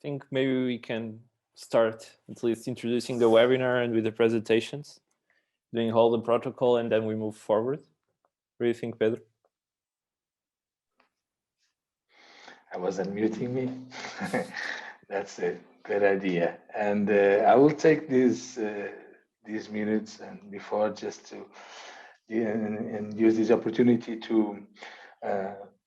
think maybe we can start at least introducing the webinar and with the presentations, doing all the protocol, and then we move forward. What do you think, Pedro? I was unmuting me. That's a good idea. And I will take these minutes and before just to and use this opportunity to,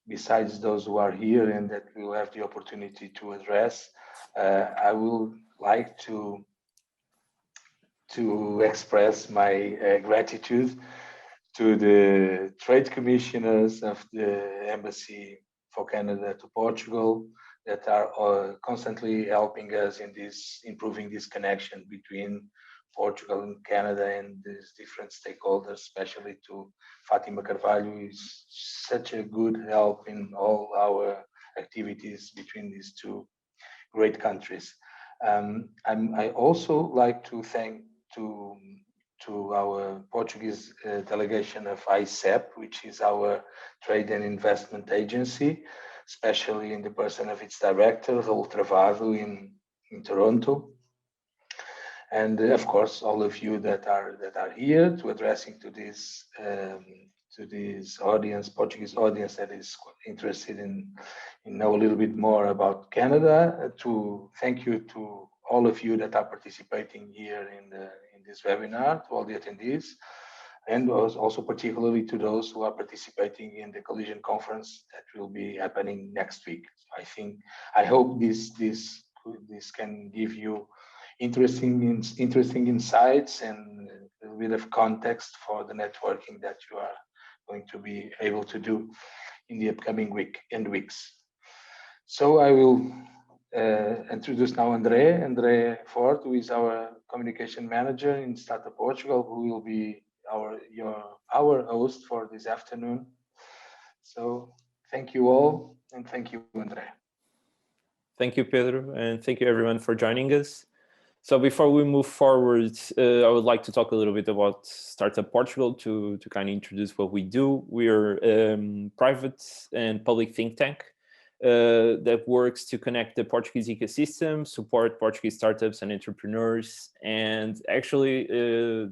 besides those who are here and that will have the opportunity to address, I will like to express my gratitude to the trade commissioners of the Embassy for Canada to Portugal that are constantly helping us in this, improving this connection between Portugal and Canada and these different stakeholders, especially to Fatima Carvalho, who is such a good help in all our activities between these two great countries. I also like to thank to our Portuguese delegation of ICEP, which is our trade and investment agency, especially in the person of its director, Raul Travado in Toronto. And of course, all of you that are here to addressing to this audience, Portuguese audience that is interested in know a little bit more about Canada. To thank you to all of you that are participating here in this webinar, to all the attendees, and also particularly to those who are participating in the collision conference that will be happening next week. I hope this can give you interesting insights and a little bit of context for the networking that you are going to be able to do in the upcoming weeks. So I will introduce now André Ford, who is our communication manager in Startup Portugal, who will be our host for this afternoon. So thank you all, and thank you, André. Thank you, Pedro, and thank you everyone for joining us. So before we move forward, I would like to talk a little bit about Startup Portugal to kind of introduce what we do. We are a private and public think tank that works to connect the Portuguese ecosystem, support Portuguese startups and entrepreneurs. And actually,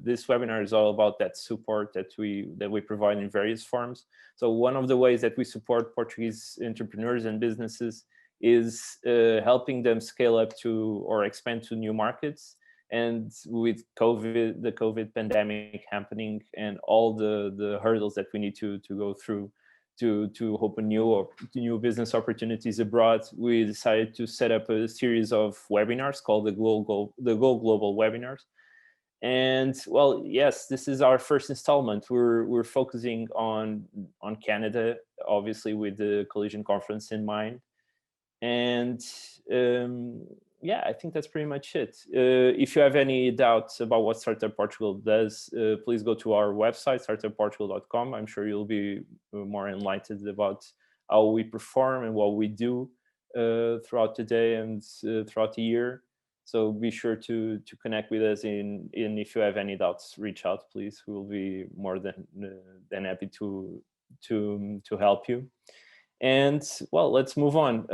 this webinar is all about that support that we provide in various forms. So one of the ways that we support Portuguese entrepreneurs and businesses is helping them scale up to or expand to new markets. And with the COVID pandemic happening and all the hurdles that we need to go through to open new business opportunities abroad, we decided to set up a series of webinars called the Go Global webinars. And well, yes, this is our first installment. We're focusing on Canada, obviously with the collision conference in mind. And yeah, I think that's pretty much it. If you have any doubts about what Startup Portugal does, please go to our website, startupportugal.com. I'm sure you'll be more enlightened about how we perform and what we do throughout the day and throughout the year. So be sure to connect with us. And if you have any doubts, reach out, please. We will be more than happy to help you. And well, let's move on.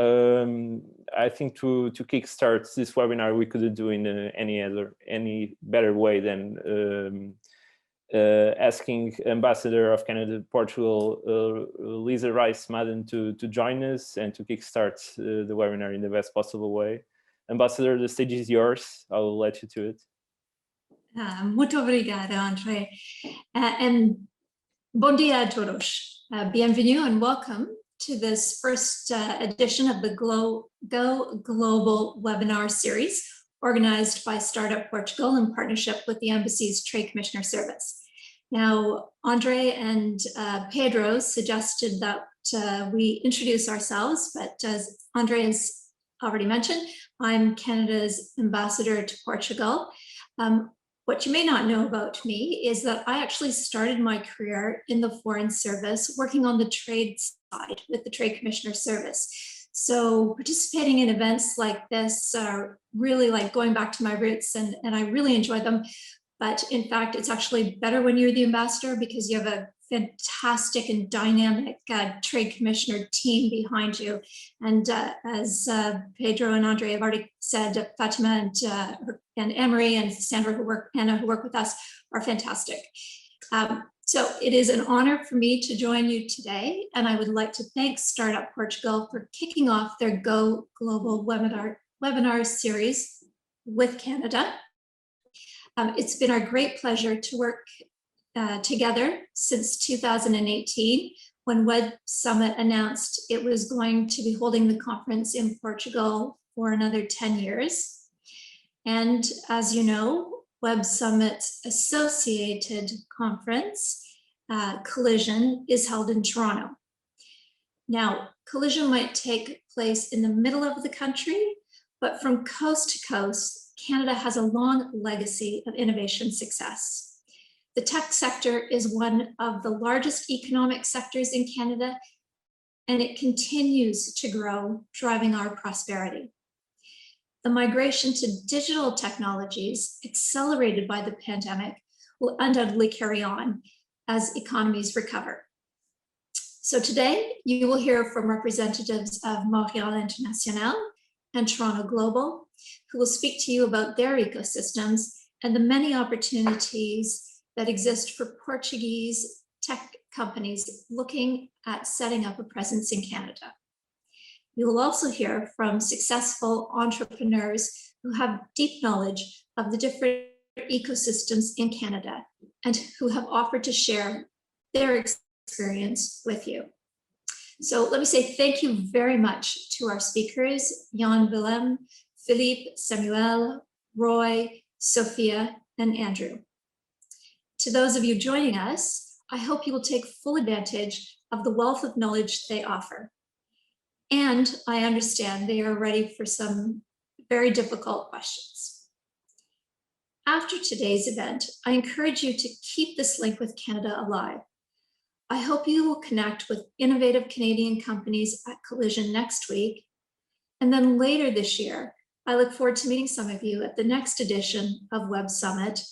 I think to kickstart this webinar, we couldn't do in any better way than asking Ambassador of Canada Portugal, Lisa Rice Madan, to join us and to kickstart the webinar in the best possible way. Ambassador, the stage is yours. I will let you to it. Muito obrigada, André. And bom dia a todos. Bienvenue and welcome to this first edition of the Go Global webinar series organized by Startup Portugal in partnership with the Embassy's Trade Commissioner Service. Now, Andre and Pedro suggested that we introduce ourselves, but as Andre has already mentioned, I'm Canada's ambassador to Portugal. What you may not know about me is that I actually started my career in the Foreign Service working on the trade side with the Trade Commissioner Service. So participating in events like this are really like going back to my roots, and I really enjoy them. But in fact, it's actually better when you're the ambassador because you have a fantastic and dynamic Trade Commissioner team behind you. And as Pedro and Andre have already said, Fatima and Emery and Sandra Anna who work with us are fantastic. So it is an honor for me to join you today, and I would like to thank Startup Portugal for kicking off their Go Global webinar series with Canada. It's been our great pleasure to work together since 2018, when Web Summit announced it was going to be holding the conference in Portugal for another 10 years. And as you know, Web Summit's associated conference, Collision, is held in Toronto. Now, Collision might take place in the middle of the country, but from coast to coast, Canada has a long legacy of innovation success. The tech sector is one of the largest economic sectors in Canada, and it continues to grow, driving our prosperity. The migration to digital technologies, accelerated by the pandemic, will undoubtedly carry on as economies recover. So today, you will hear from representatives of Montreal International and Toronto Global, who will speak to you about their ecosystems and the many opportunities that exist for Portuguese tech companies looking at setting up a presence in Canada. You will also hear from successful entrepreneurs who have deep knowledge of the different ecosystems in Canada and who have offered to share their experience with you. So let me say thank you very much to our speakers, Jan Willem, Philippe, Samuel, Roy, Sofia, and Andrew. To those of you joining us, I hope you will take full advantage of the wealth of knowledge they offer. And I understand they are ready for some very difficult questions. After today's event, I encourage you to keep this link with Canada alive. I hope you will connect with innovative Canadian companies at Collision next week. And then later this year, I look forward to meeting some of you at the next edition of Web Summit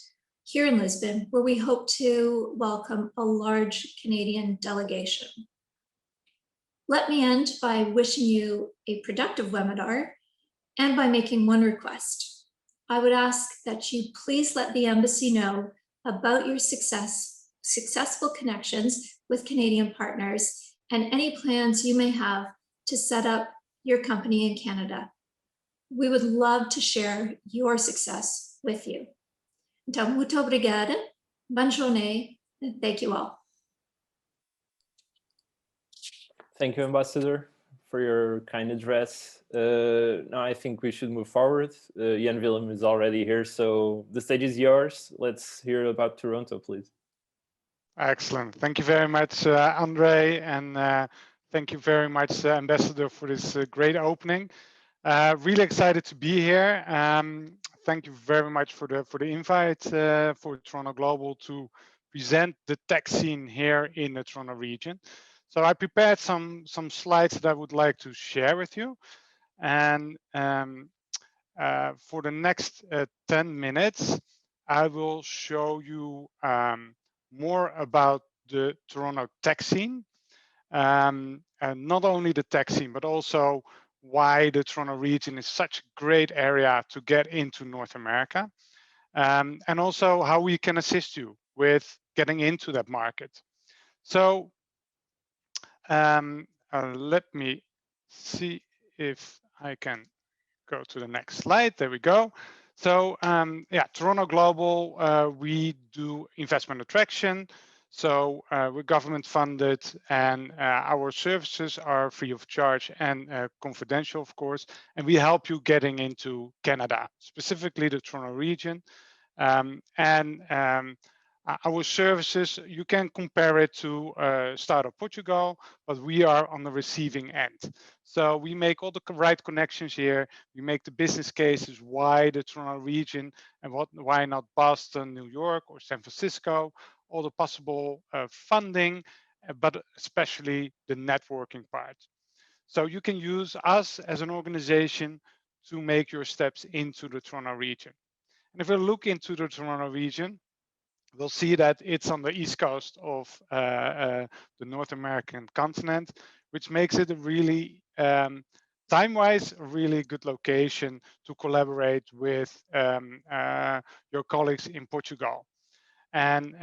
here in Lisbon, where we hope to welcome a large Canadian delegation. Let me end by wishing you a productive webinar and by making one request. I would ask that you please let the embassy know about your successful connections with Canadian partners and any plans you may have to set up your company in Canada. We would love to share your success with you. Então, muito obrigada, bonne journée, and thank you all. Thank you, Ambassador, for your kind address. Now I think we should move forward. Jan Willem is already here, so the stage is yours. Let's hear about Toronto, please. Excellent. Thank you very much, Andre, and thank you very much, Ambassador, for this great opening. Really excited to be here. Thank you very much for the invite for Toronto Global to present the tech scene here in the Toronto region. So I prepared some slides that I would like to share with you. And for the next 10 minutes, I will show you more about the Toronto tech scene. And not only the tech scene, but also why the Toronto region is such a great area to get into North America. And also how we can assist you with getting into that market. So let me see if I can go to the next slide. There we go. So yeah, Toronto Global, we do investment attraction. So we're government funded, and our services are free of charge and confidential, of course. And we help you getting into Canada, specifically the Toronto region. Our services, you can compare it to Startup Portugal, but we are on the receiving end. So we make all the right connections here. We make the business cases, why the Toronto region and why not Boston, New York, or San Francisco, all the possible funding, but especially the networking part. So you can use us as an organization to make your steps into the Toronto region. And if we look into the Toronto region, we'll see that it's on the east coast of the North American continent, which makes it a really, time-wise, a really good location to collaborate with your colleagues in Portugal. And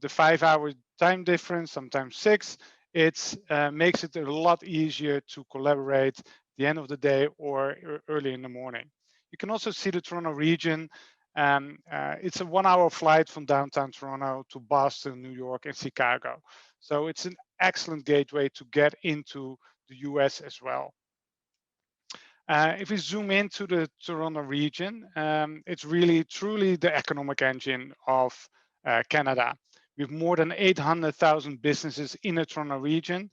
the 5-hour time difference, sometimes 6, it makes it a lot easier to collaborate at the end of the day or early in the morning. You can also see the Toronto region. It's a 1-hour flight from downtown Toronto to Boston, New York, and Chicago. So it's an excellent gateway to get into the US as well. If we zoom into the Toronto region, it's really truly the economic engine of Canada. We have more than 800,000 businesses in the Toronto region.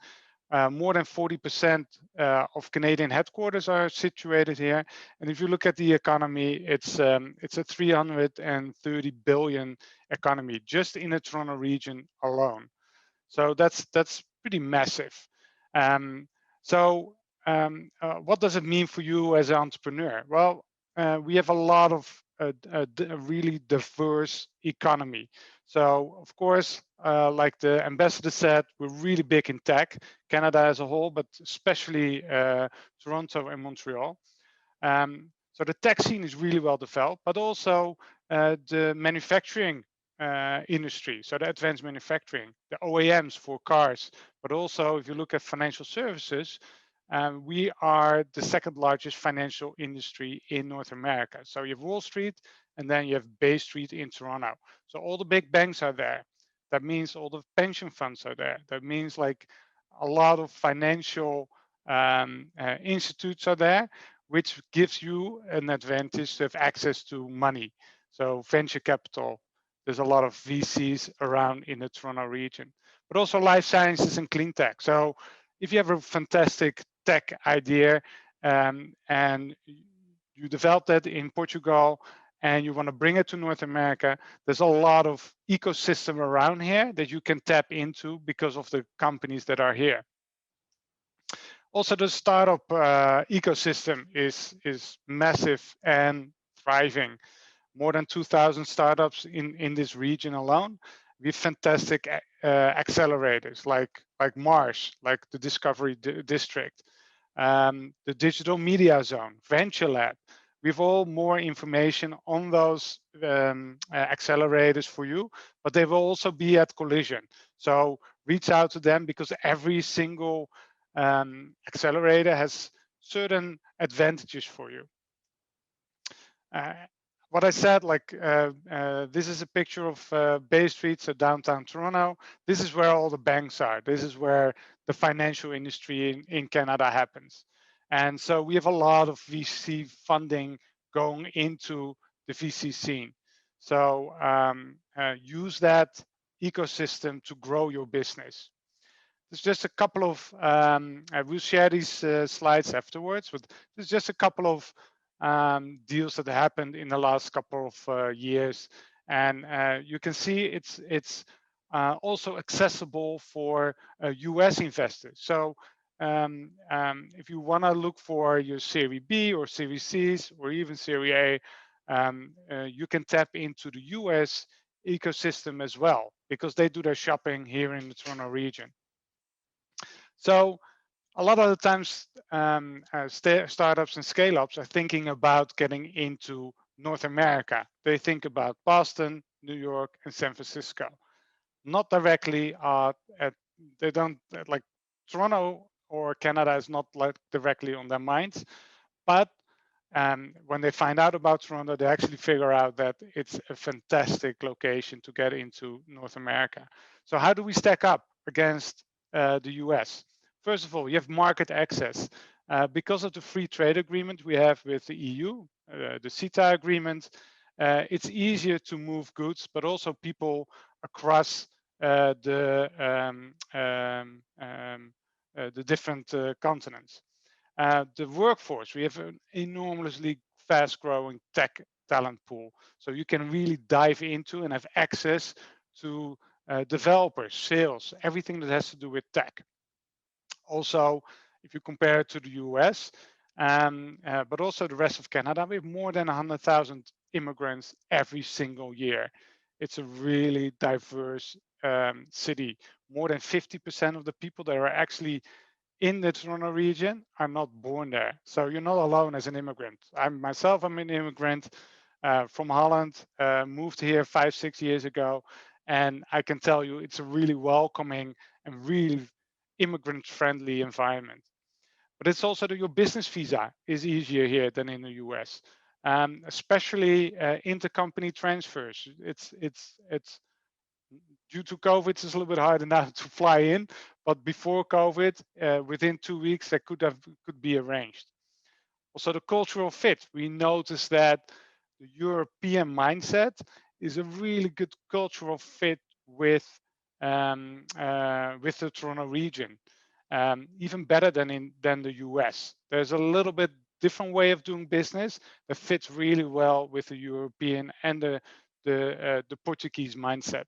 More than 40% of Canadian headquarters are situated here. And if you look at the economy, it's a 330 billion economy just in the Toronto region alone. So that's pretty massive. What does it mean for you as an entrepreneur? Well, we have a lot of a really diverse economy. So of course, like the ambassador said, we're really big in tech, Canada as a whole, but especially Toronto and Montreal. So the tech scene is really well developed, but also the manufacturing industry, so the advanced manufacturing, the OEMs for cars, but also if you look at financial services, we are the second largest financial industry in North America. So you have Wall Street, and then you have Bay Street in Toronto. So all the big banks are there. That means all the pension funds are there. That means like a lot of financial institutes are there, which gives you an advantage to have access to money. So venture capital, there's a lot of VCs around in the Toronto region, but also life sciences and clean tech. So if you have a fantastic tech idea and you develop that in Portugal and you want to bring it to North America, there's a lot of ecosystem around here that you can tap into because of the companies that are here. Also, the startup ecosystem is massive and thriving. More than 2,000 startups in this region alone. We have fantastic accelerators like Mars, like the Discovery District, the Digital Media Zone, Venture Lab. We have all more information on those accelerators for you, but they will also be at Collision. So reach out to them because every single accelerator has certain advantages for you. What I said, like this is a picture of Bay Street, so downtown Toronto. This is where all the banks are. This is where the financial industry in Canada happens. And so we have a lot of VC funding going into the VC scene. So use that ecosystem to grow your business. There's just a couple of, I will share these slides afterwards, but there's just a couple of deals that happened in the last couple of years. And you can see it's also accessible for US investors. So if you want to look for your Series B or Series C's or even Series A, you can tap into the US ecosystem as well, because they do their shopping here in the Toronto region. So a lot of the times, startups and scale-ups are thinking about getting into North America. They think about Boston, New York, and San Francisco. Not directly, they don't, like Toronto or Canada is not like directly on their minds, but when they find out about Toronto, they actually figure out that it's a fantastic location to get into North America. So how do we stack up against the US? First of all, you have market access. Because of the free trade agreement we have with the EU, the CETA agreement, it's easier to move goods, but also people across the different continents. The workforce, we have an enormously fast-growing tech talent pool. So you can really dive into and have access to developers, sales, everything that has to do with tech. Also, if you compare it to the US, but also the rest of Canada, we have more than 100,000 immigrants every single year. it's a really diverse city. More than 50% of the people that are actually in the Toronto region are not born there. So you're not alone as an immigrant. I'm an immigrant from Holland, moved here 5-6 years ago. And I can tell you it's a really welcoming and really immigrant-friendly environment. But it's also that your business visa is easier here than in the US, especially intercompany transfers. It's due to COVID, it's a little bit harder now to fly in, but before COVID, within 2 weeks, that could be arranged. Also, the cultural fit. We noticed that the European mindset is a really good cultural fit with the Toronto region, even better than the US. There's a little bit different way of doing business that fits really well with the European and the Portuguese mindset.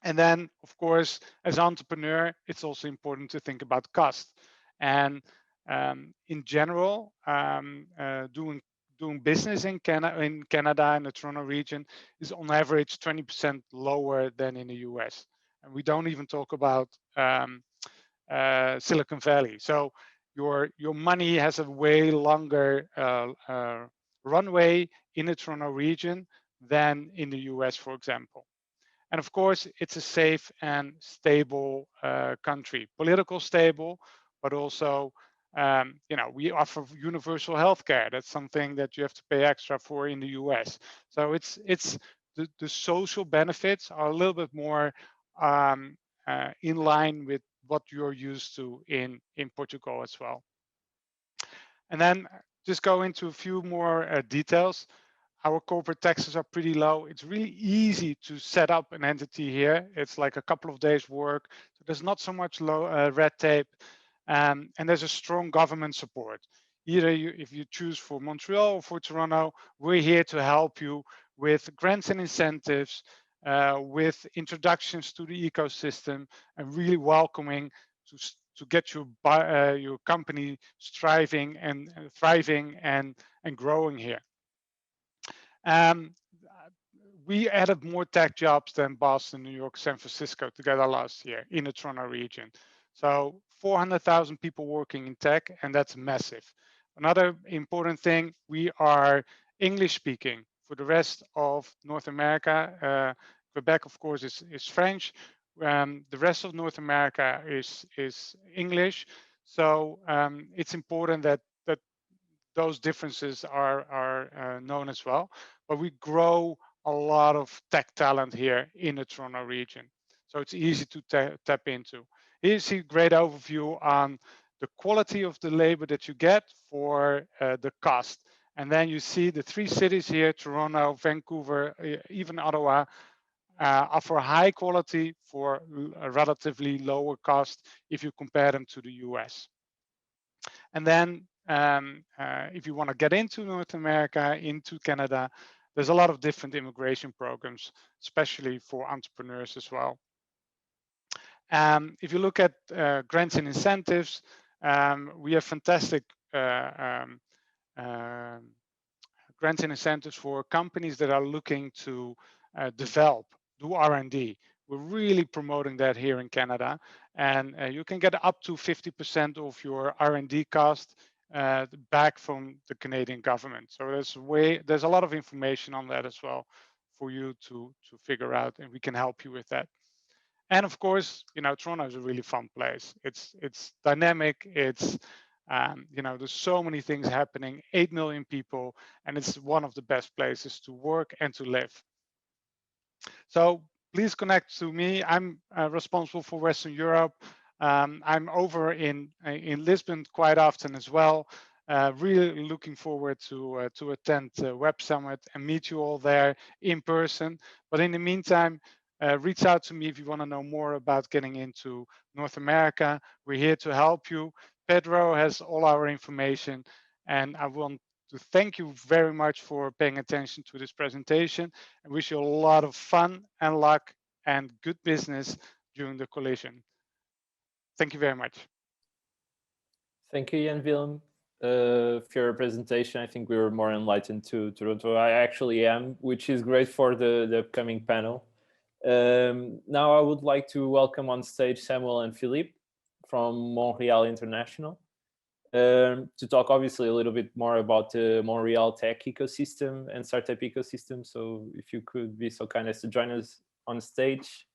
And then, of course, as an entrepreneur, it's also important to think about cost. And in general, doing business in Canada and the Toronto region is on average 20% lower than in the US. And we don't even talk about Silicon Valley. So your money has a way longer runway in the Toronto region than in the US, for example. And of course, it's a safe and stable country, political stable, but also, we offer universal healthcare. That's something that you have to pay extra for in the US. So it's the social benefits are a little bit more in line with what you're used to in Portugal as well. And then just go into a few more details. Our corporate taxes are pretty low. It's really easy to set up an entity here. It's like a couple of days work. So there's not so much red tape. And there's a strong government support. Either if you choose for Montreal or for Toronto, we're here to help you with grants and incentives, with introductions to the ecosystem, and really welcoming to get your company thriving and growing here. We added more tech jobs than Boston, New York, San Francisco together last year in the Toronto region. So 400,000 people working in tech, and that's massive. Another important thing, we are English speaking. For the rest of North America, Quebec, of course, is French. The rest of North America is English. So it's important that those differences are known as well. But we grow a lot of tech talent here in the Toronto region. So it's easy to tap into. Here you see a great overview on the quality of the labor that you get for the cost. And then you see the 3 cities here, Toronto, Vancouver, even Ottawa, offer high quality for a relatively lower cost if you compare them to the US. And then if you want to get into North America, into Canada, there's a lot of different immigration programs, especially for entrepreneurs as well. If you look at grants and incentives, we have fantastic grants and incentives for companies that are looking to develop, do R&D. We're really promoting that here in Canada, and you can get up to 50% of your R&D cost back from the Canadian government. So there's a lot of information on that as well for you to figure out, and we can help you with that. And of course, Toronto is a really fun place. It's dynamic. It's there's so many things happening. 8 million people, and it's one of the best places to work and to live. So please connect to me. I'm responsible for Western Europe. I'm over in Lisbon quite often as well. Really looking forward to attend Web Summit and meet you all there in person. But in the meantime, reach out to me if you want to know more about getting into North America. We're here to help you. Pedro has all our information, and I want to thank you very much for paying attention to this presentation, and wish you a lot of fun and luck and good business during the collision. Thank you very much. Thank you, Jan Willem. for your presentation. I think we were more enlightened to Toronto. I actually am, which is great for the upcoming panel. Now I would like to welcome on stage Samuel and Philippe from Montreal International to talk obviously a little bit more about the Montreal tech ecosystem and startup ecosystem. So if you could be so kind as to join us on stage.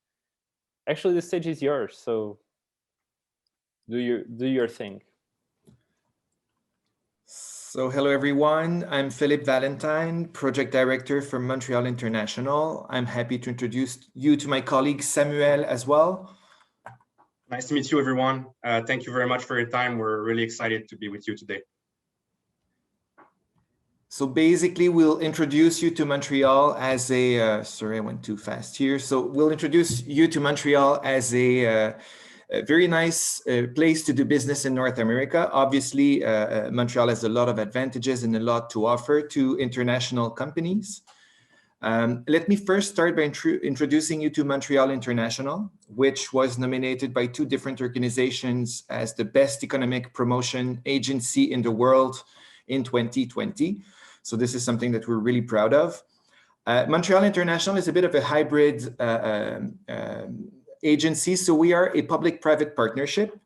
Actually, the stage is yours, so do your thing. So hello everyone, I'm Philippe Valentine, Project Director for Montreal International. I'm happy to introduce you to my colleague Samuel as well. Nice to meet you, everyone. Thank you very much for your time. We're really excited to be with you today. So basically, we'll introduce you to Montreal as a, sorry, I went too fast here. So we'll introduce you to Montreal as a very nice place to do business in North America. Obviously, Montreal has a lot of advantages and a lot to offer to international companies. Let me first start by introducing you to Montreal International, which was nominated by 2 different organizations as the best economic promotion agency in the world in 2020. So this is something that we're really proud of. Montreal International is a bit of a hybrid agency. So we are a public-private partnership.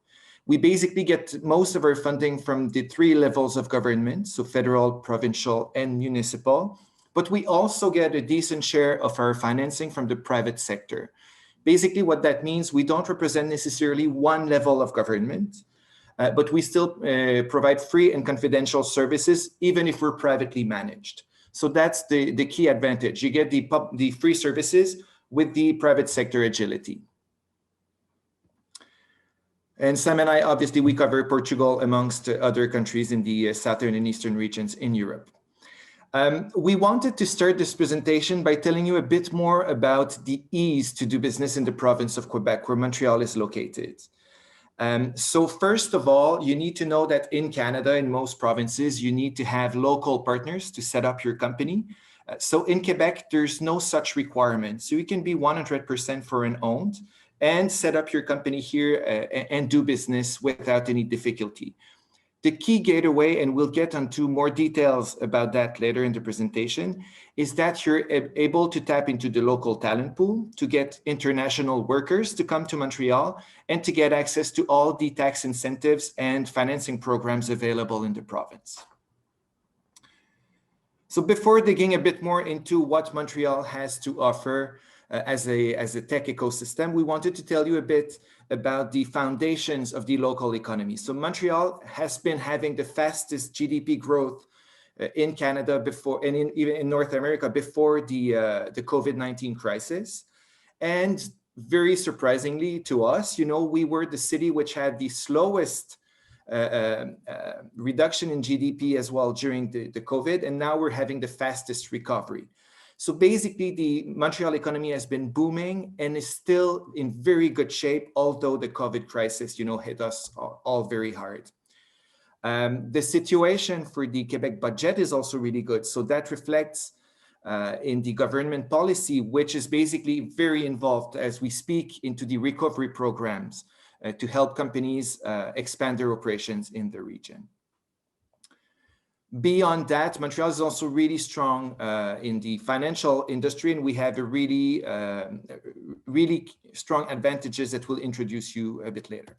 We basically get most of our funding from the 3 levels of government, so federal, provincial, and municipal. But we also get a decent share of our financing from the private sector. Basically, what that means, we don't represent necessarily one level of government, but we still provide free and confidential services, even if we're privately managed. So that's the key advantage. You get the free services with the private sector agility. And Sam and I, obviously, we cover Portugal amongst other countries in the southern and eastern regions in Europe. We wanted to start this presentation by telling you a bit more about the ease to do business in the province of Quebec, where Montreal is located. So first of all, you need to know that in Canada, in most provinces, you need to have local partners to set up your company. So in Quebec, there's no such requirement. So you can be 100% foreign owned and set up your company here and do business without any difficulty. The key gateway, and we'll get onto more details about that later in the presentation, is that you're able to tap into the local talent pool to get international workers to come to Montreal and to get access to all the tax incentives and financing programs available in the province. So before digging a bit more into what Montreal has to offer as a tech ecosystem, we wanted to tell you a bit about the foundations of the local economy. So Montreal has been having the fastest GDP growth in Canada before, and even in North America before the COVID-19 crisis. And very surprisingly to us, you know, we were the city which had the slowest reduction in GDP as well during the COVID, and now we're having the fastest recovery. So basically, the Montreal economy has been booming and is still in very good shape, although the COVID crisis, you know, hit us all very hard. The situation for the Quebec budget is also really good. So that reflects in the government policy, which is basically very involved as we speak into the recovery programs to help companies expand their operations in the region. Beyond that, Montreal is also really strong in the financial industry, and we have a really strong advantages that we'll introduce you a bit later.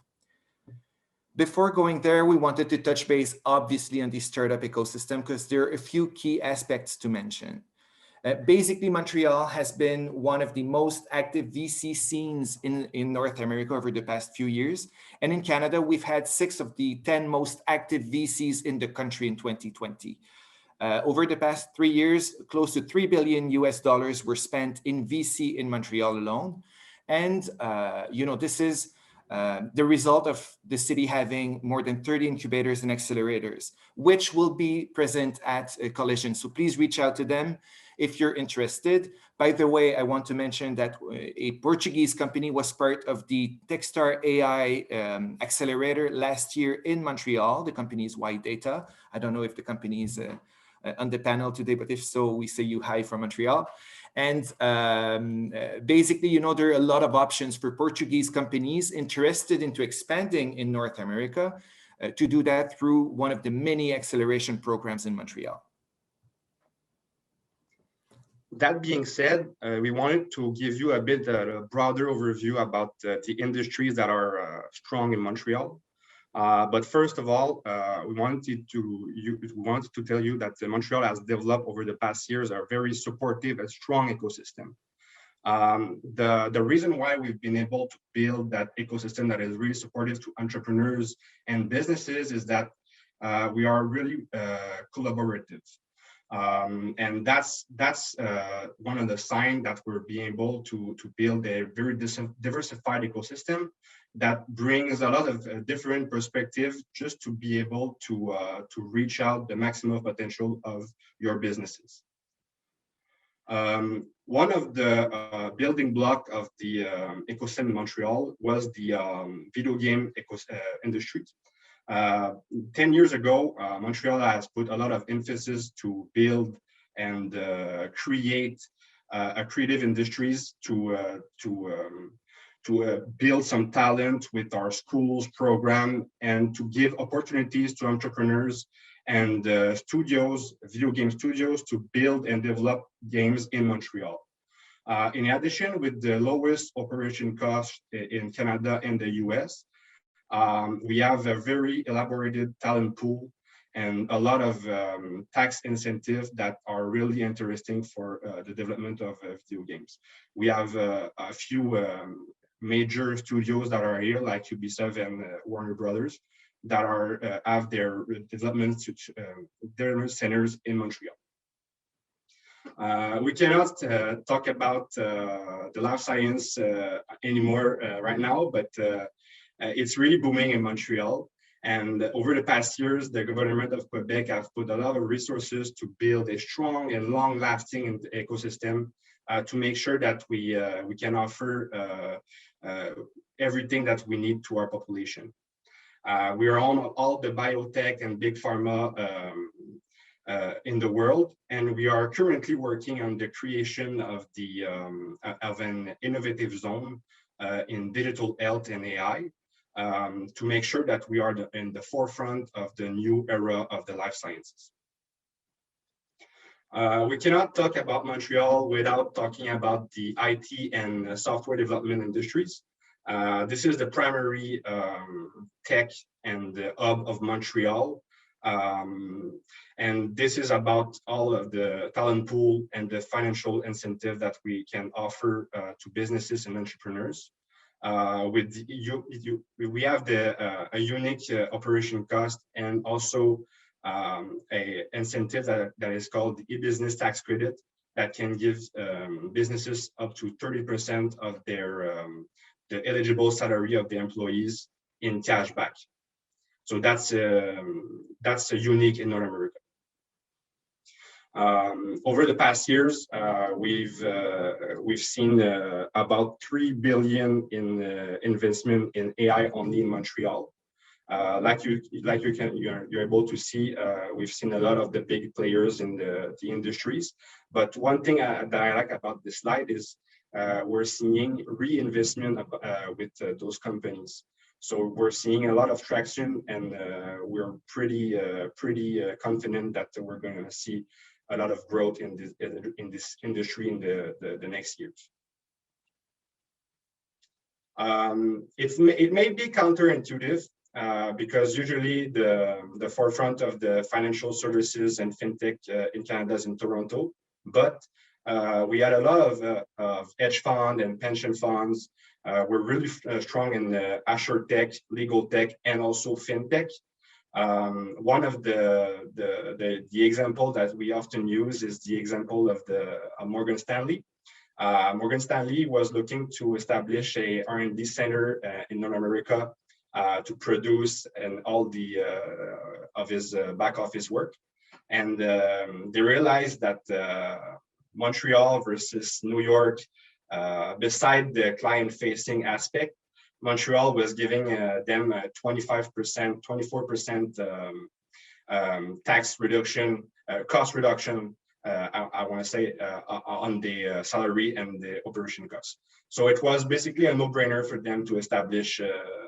Before going there, we wanted to touch base, obviously, on the startup ecosystem because there are a few key aspects to mention. Basically, Montreal has been one of the most active VC scenes in North America over the past few years. And in Canada, we've had 6 of the 10 most active VCs in the country in 2020. Over the past 3 years, close to $3 billion were spent in VC in Montreal alone. And, you know, this is the result of the city having more than 30 incubators and accelerators, which will be present at Collision. So please reach out to them if you're interested. By the way, I want to mention that a Portuguese company was part of the Techstar AI accelerator last year in Montreal. The company is Y Data. I don't know if the company is on the panel today, but if so, we say you hi from Montreal. And basically, you know, there are a lot of options for Portuguese companies interested into expanding in North America to do that through one of the many acceleration programs in Montreal. That being said, we wanted to give you a bit a broader overview about the industries that are strong in Montreal. But first of all, we wanted to tell you that Montreal has developed over the past years a very supportive and strong ecosystem. The reason why we've been able to build that ecosystem that is really supportive to entrepreneurs and businesses is that we are really collaborative. And that's one of the signs that we're being able to build a very diversified ecosystem that brings a lot of different perspectives just to be able to reach out the maximum potential of your businesses. One of the building block of the ecosystem in Montreal was the video game industry. 10 years ago, Montreal has put a lot of emphasis to build and create creative industries to build some talent with our schools program and to give opportunities to entrepreneurs and studios, video game studios, to build and develop games in Montreal. In addition, with the lowest operation cost in Canada and the US, we have a very elaborated talent pool and a lot of tax incentives that are really interesting for the development of video games. We have a few major studios that are here, like Ubisoft and Warner Brothers, that are have their development centers in Montreal. We cannot talk about the life science anymore right now, but it's really booming in Montreal. And over the past years, the government of Quebec have put a lot of resources to build a strong and long-lasting ecosystem to make sure that we can offer everything that we need to our population. We are on all the biotech and big pharma in the world, and we are currently working on the creation of an innovative zone in digital health and AI to make sure that we are in the forefront of the new era of the life sciences. We cannot talk about Montreal without talking about the IT and software development industries. This is the primary tech and the hub of Montreal. And this is about all of the talent pool and the financial incentive that we can offer to businesses and entrepreneurs. We have a unique operation cost and also a incentive that is called the e-business tax credit that can give businesses up to 30% of their the eligible salary of the employees in cash back. So that's unique in North America. Over the past years, we've seen about $3 billion in investment in AI only in Montreal. You're able to see, we've seen a lot of the big players in the industries. But one thing that I like about this slide is we're seeing reinvestment with those companies. So we're seeing a lot of traction, and we're pretty confident that we're going to see a lot of growth in this industry in the next years. It may be counterintuitive because usually the forefront of the financial services and fintech in Canada is in Toronto, but we had a lot of hedge fund and pension funds. We're really strong in the Asher Tech, legal tech, and also fintech. One of the example that we often use is the example of the Morgan Stanley. Morgan Stanley was looking to establish a R&D center in North America to produce and all of his back office work, and they realized that Montreal versus New York, beside the client-facing aspect, Montreal was giving them a 25%, 24% tax reduction, cost reduction, I want to say, on the salary and the operation costs. So it was basically a no-brainer for them to establish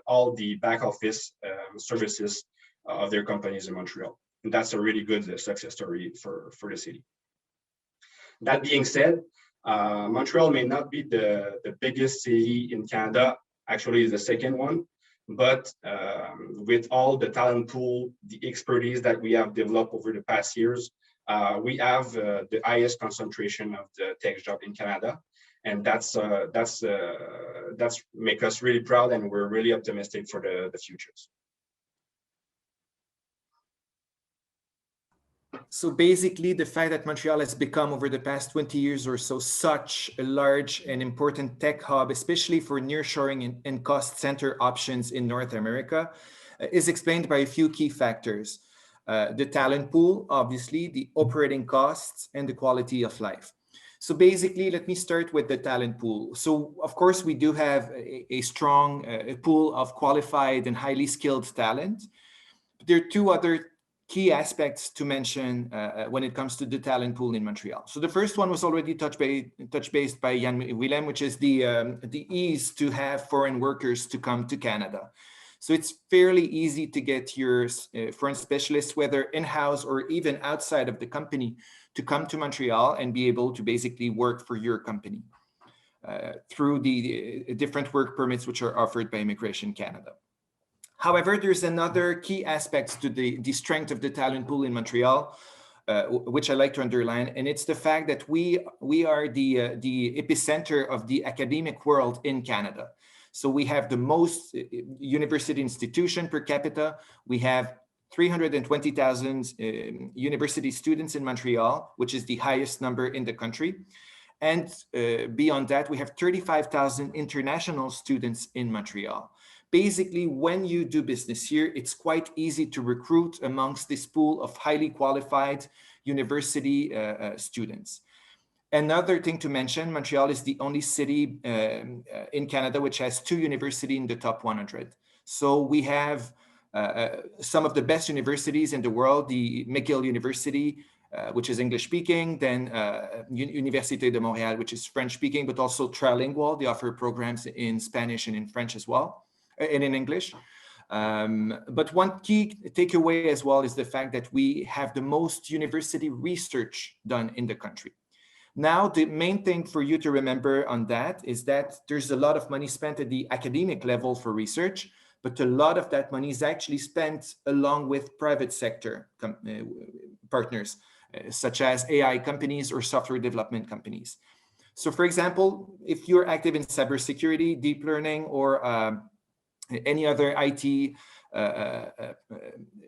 all the back office services of their companies in Montreal. And that's a really good success story for the city. That being said, Montreal may not be the biggest city in Canada, actually is the second one, but with all the talent pool, the expertise that we have developed over the past years, we have the highest concentration of the tech job in Canada. And that's make us really proud, and we're really optimistic for the futures. So basically, the fact that Montreal has become over the past 20 years or so such a large and important tech hub, especially for nearshoring and cost center options in North America, is explained by a few key factors. The talent pool, obviously, the operating costs, and the quality of life. So basically, let me start with the talent pool. So of course, we do have a strong pool of qualified and highly skilled talent. But there are two other key aspects to mention when it comes to the talent pool in Montreal. So the first one was already touched base by Jan Willem, which is the ease to have foreign workers to come to Canada. So it's fairly easy to get your foreign specialists, whether in-house or even outside of the company, to come to Montreal and be able to basically work for your company through the different work permits which are offered by Immigration Canada. However, there's another key aspect to the strength of the talent pool in Montreal, which I like to underline, and it's the fact that we are the epicenter of the academic world in Canada. So we have the most university institution per capita. We have 320,000 university students in Montreal, which is the highest number in the country. And beyond that, we have 35,000 international students in Montreal. Basically, when you do business here, it's quite easy to recruit amongst this pool of highly qualified university students. Another thing to mention, Montreal is the only city in Canada which has 2 universities in the top 100. So we have some of the best universities in the world, the McGill University, which is English speaking, then Université de Montréal, which is French speaking, but also trilingual. They offer programs in Spanish and in French as well, and in English. But one key takeaway as well is the fact that we have the most university research done in the country. Now, the main thing for you to remember on that is that there's a lot of money spent at the academic level for research, but a lot of that money is actually spent along with private sector partners, such as AI companies or software development companies. So for example, if you're active in cybersecurity, deep learning, or any other IT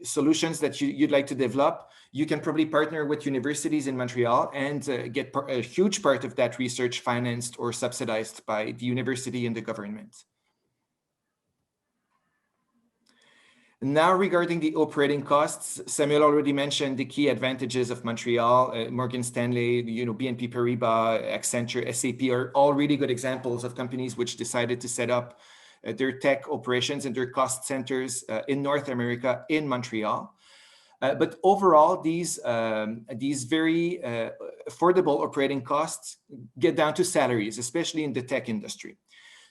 solutions that you'd like to develop, you can probably partner with universities in Montreal and get a huge part of that research financed or subsidized by the university and the government. Now, regarding the operating costs, Samuel already mentioned the key advantages of Montreal. Morgan Stanley, BNP Paribas, Accenture, SAP are all really good examples of companies which decided to set up their tech operations and their cost centers in North America, in Montreal. But overall, these very affordable operating costs get down to salaries, especially in the tech industry.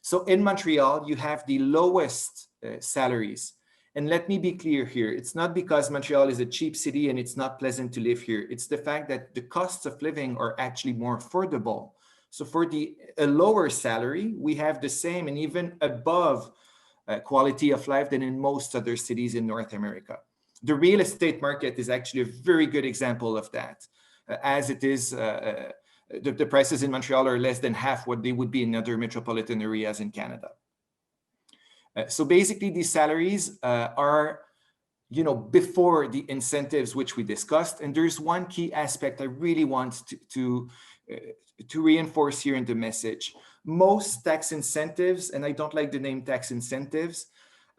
So in Montreal, you have the lowest salaries. And let me be clear here, it's not because Montreal is a cheap city and it's not pleasant to live here. It's the fact that the costs of living are actually more affordable. So for a lower salary, we have the same and even above quality of life than in most other cities in North America. The real estate market is actually a very good example of that, as it is, the prices in Montreal are less than half what they would be in other metropolitan areas in Canada. So basically, these salaries are, before the incentives which we discussed. And there's one key aspect I really want to reinforce here in the message. Most tax incentives, and I don't like the name tax incentives,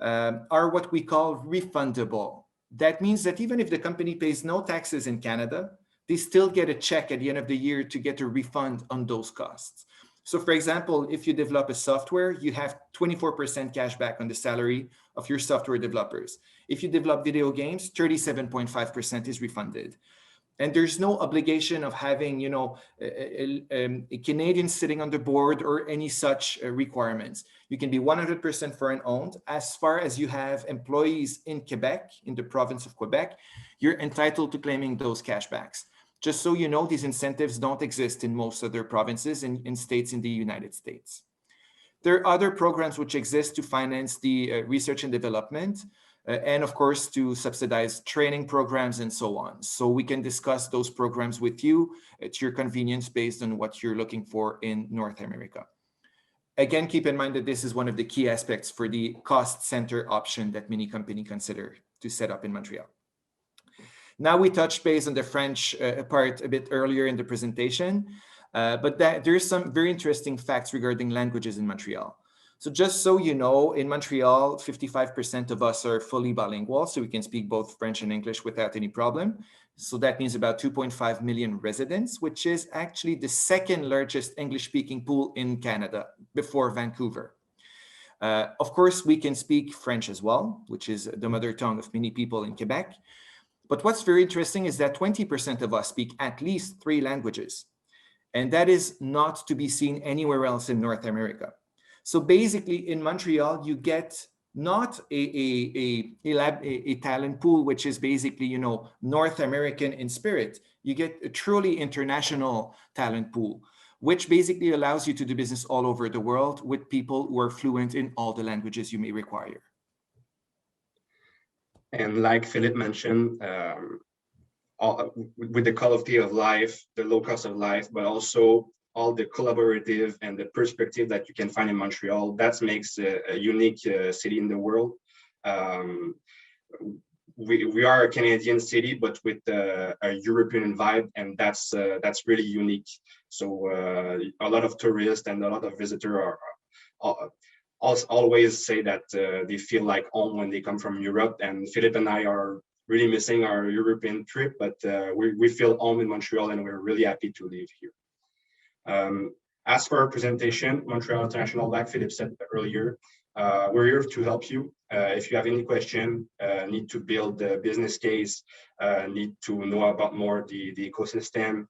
are what we call refundable. That means that even if the company pays no taxes in Canada, they still get a check at the end of the year to get a refund on those costs. So for example, if you develop a software, you have 24% cash back on the salary of your software developers. If you develop video games, 37.5% is refunded. And there's no obligation of having, you know, a Canadian sitting on the board or any such requirements. You can be 100% foreign owned. As far as you have employees in Quebec, in the province of Quebec, you're entitled to claiming those cashbacks. Just so you know, these incentives don't exist in most other provinces and in states in the United States. There are other programs which exist to finance the research and development, and of course to subsidize training programs and so on. So we can discuss those programs with you at your convenience based on what you're looking for in North America. Again, keep in mind that this is one of the key aspects for the cost center option that many companies consider to set up in Montreal. Now we touched base on the French part a bit earlier in the presentation, but there's some very interesting facts regarding languages in Montreal. So just so you know, in Montreal, 55% of us are fully bilingual, so we can speak both French and English without any problem. So that means about 2.5 million residents, which is actually the second largest English-speaking pool in Canada before Vancouver. Of course, we can speak French as well, which is the mother tongue of many people in Quebec. But what's very interesting is that 20% of us speak at least 3 languages. And that is not to be seen anywhere else in North America. So basically in Montreal, you get not a talent pool, which is basically, you know, North American in spirit. You get a truly international talent pool, which basically allows you to do business all over the world with people who are fluent in all the languages you may require. And like Philippe mentioned, with the quality of life, the low cost of life, but also all the collaborative and the perspective that you can find in Montreal, that makes a unique city in the world. We are a Canadian city, but with a European vibe, and that's really unique. So a lot of tourists and a lot of visitors always say that they feel like home when they come from Europe. And Philippe and I are really missing our European trip, but we feel home in Montreal, and we're really happy to live here. As for our presentation, Montreal International, like Philippe said earlier, we're here to help you. If you have any question, need to build a business case, need to know about more the ecosystem.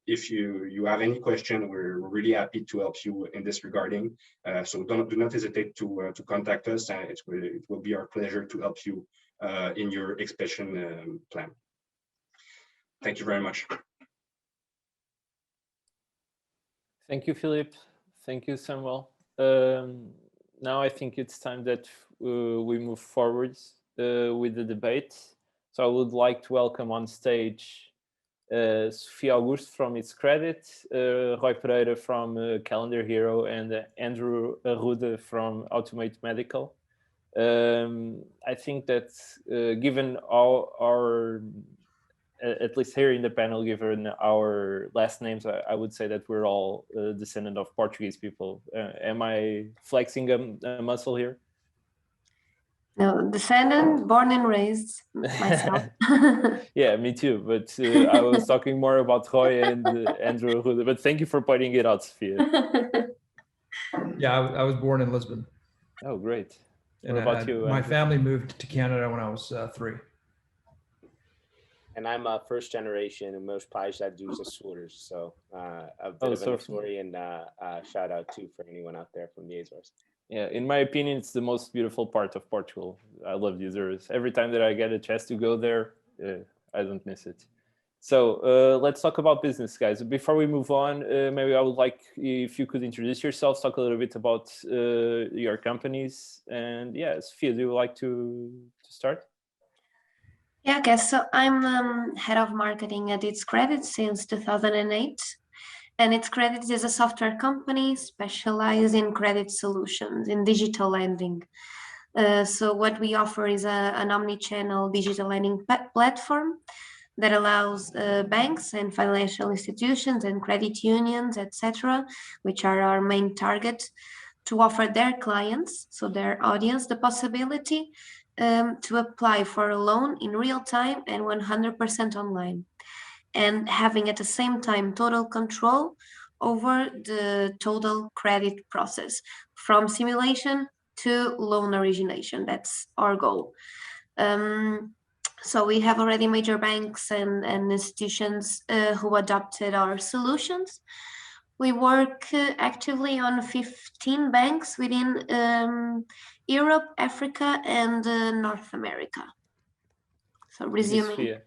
If you have any question, we're really happy to help you in this regarding. So do not hesitate to contact us, and it will be our pleasure to help you in your expansion plan. Thank you very much. Thank you, Philippe. Thank you, Samuel. Now I think it's time that we move forward with the debate. So I would like to welcome on stage Sofia Augusto from ITSCREDIT, Roy Pereira from Calendar Hero, and Andrew Arruda from Automate Medical. I think that given all our, at least here in the panel, given our last names, I would say that we're all descendant of Portuguese people. Am I flexing a muscle here? No, descendant, born and raised myself. Yeah, me too. But I was talking more about Roy and Andrew Arruda. But thank you for pointing it out, Sofia. Yeah, I was born in Lisbon. Oh, great. And what about you? My family moved to Canada when I was 3. And I'm a first generation and meus pais já dos Açores. So a bit of an story, and shout out too for anyone out there from the Azores. Yeah, in my opinion, it's the most beautiful part of Portugal. I love the Azores. Every time that I get a chance to go there, I don't miss it. So let's talk about business, guys. Before we move on, maybe I would like if you could introduce yourselves, talk a little bit about your companies. And yeah, Sofia, do you like to start? Yeah, okay. So I'm head of marketing at ITSCREDIT since 2008. And ITSCREDIT is a software company specialized in credit solutions, in digital lending. So what we offer is an omni-channel digital lending platform that allows banks and financial institutions and credit unions, etc., which are our main target, to offer their clients, so their audience, the possibility to apply for a loan in real time and 100% online, and having at the same time total control over the total credit process from simulation to loan origination. That's our goal. So we have already major banks and institutions who adopted our solutions. We work actively on 15 banks within Europe, Africa, and North America. So resuming.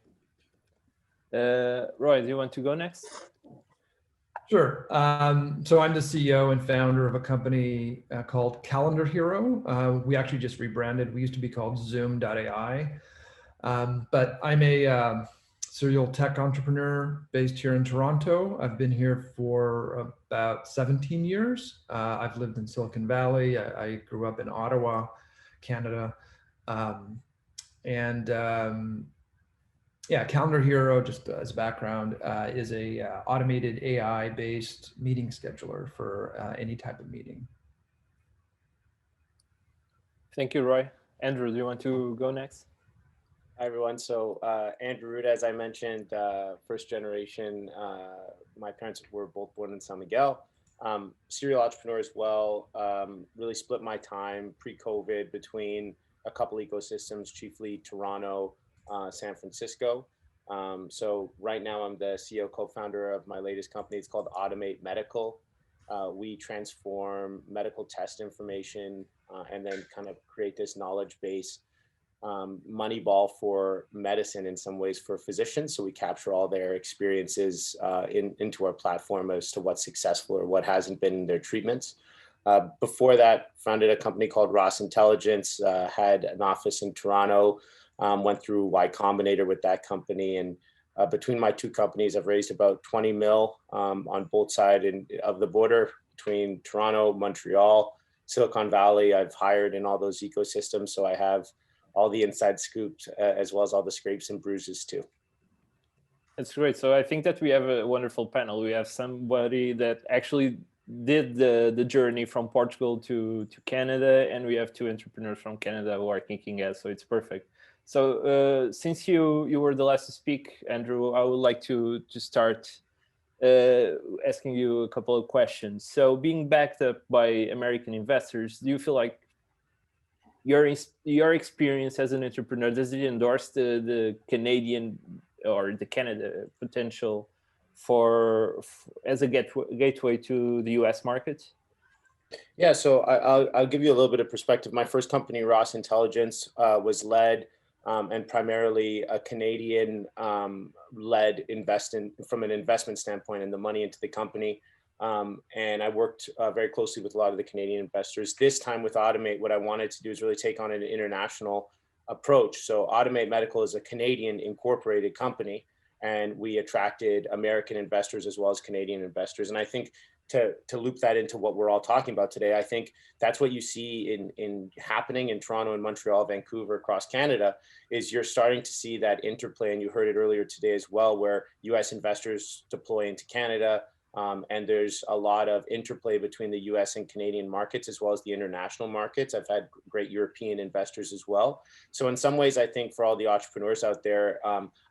Roy, do you want to go next? Sure. So I'm the CEO and founder of a company called Calendar Hero. We actually just rebranded. We used to be called Zoom.ai. But I'm a serial tech entrepreneur based here in Toronto. I've been here for about 17 years. I've lived in Silicon Valley. I grew up in Ottawa, Canada. Yeah, Calendar Hero, just as background, is a automated AI-based meeting scheduler for any type of meeting. Thank you, Roy. Andrew, do you want to go next? Hi, everyone. So Andrew Arruda, as I mentioned, first generation. My parents were both born in San Miguel. Serial entrepreneur as well. Really split my time pre-COVID between a couple ecosystems, chiefly Toronto, San Francisco. So right now I'm the CEO co-founder of my latest company. It's called Automate Medical. We transform medical test information and then kind of create this knowledge base money ball for medicine in some ways for physicians. So we capture all their experiences into our platform as to what's successful or what hasn't been in their treatments. Before that, founded a company called Ross Intelligence, had an office in Toronto, went through Y Combinator with that company. And between my two companies, I've raised about 20 mil on both sides of the border between Toronto, Montreal, Silicon Valley. I've hired in all those ecosystems. So I have all the inside scoops as well as all the scrapes and bruises too. That's great. So I think that we have a wonderful panel. We have somebody that actually did the journey from Portugal to Canada, and we have two entrepreneurs from Canada who are kicking ass. So it's perfect. So since you were the last to speak, Andrew, I would like to start asking you a couple of questions. So being backed up by American investors, do you feel like your experience as an entrepreneur, does it endorse the Canadian or the Canada potential as a gateway to the US market? Yeah, so I'll give you a little bit of perspective. My first company, Ross Intelligence, was led and primarily a Canadian led from an investment standpoint and the money into the company. And I worked very closely with a lot of the Canadian investors. This time with Automate, what I wanted to do is really take on an international approach. So Automate Medical is a Canadian incorporated company, and we attracted American investors as well as Canadian investors. And I think to loop that into what we're all talking about today, I think that's what you see in happening in Toronto and Montreal, Vancouver, across Canada, is you're starting to see that interplay. And you heard it earlier today as well, where US investors deploy into Canada. And there's a lot of interplay between the US and Canadian markets, as well as the international markets. I've had great European investors as well. So in some ways, I think for all the entrepreneurs out there,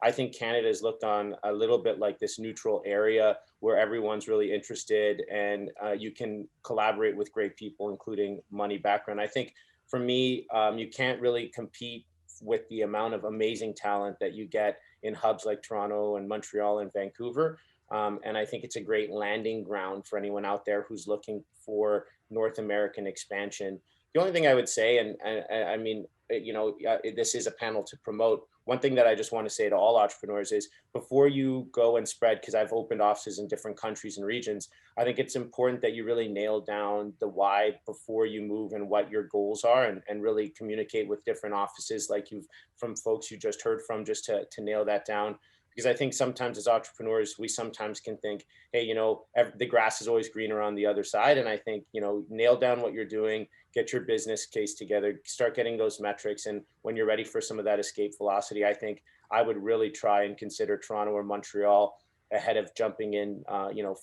I think Canada is looked on a little bit like this neutral area where everyone's really interested and you can collaborate with great people, including money background. I think for me, you can't really compete with the amount of amazing talent that you get in hubs like Toronto and Montreal and Vancouver. And I think it's a great landing ground for anyone out there who's looking for North American expansion. The only thing I would say, and I mean, this is a panel to promote. One thing that I just want to say to all entrepreneurs is before you go and spread, because I've opened offices in different countries and regions, I think it's important that you really nail down the why before you move and what your goals are, and really communicate with different offices like from folks you just heard from, just to nail that down. Because I think sometimes as entrepreneurs, we sometimes can think, hey, the grass is always greener on the other side. And I think, nail down what you're doing, get your business case together, start getting those metrics. And when you're ready for some of that escape velocity, I think I would really try and consider Toronto or Montreal ahead of jumping in,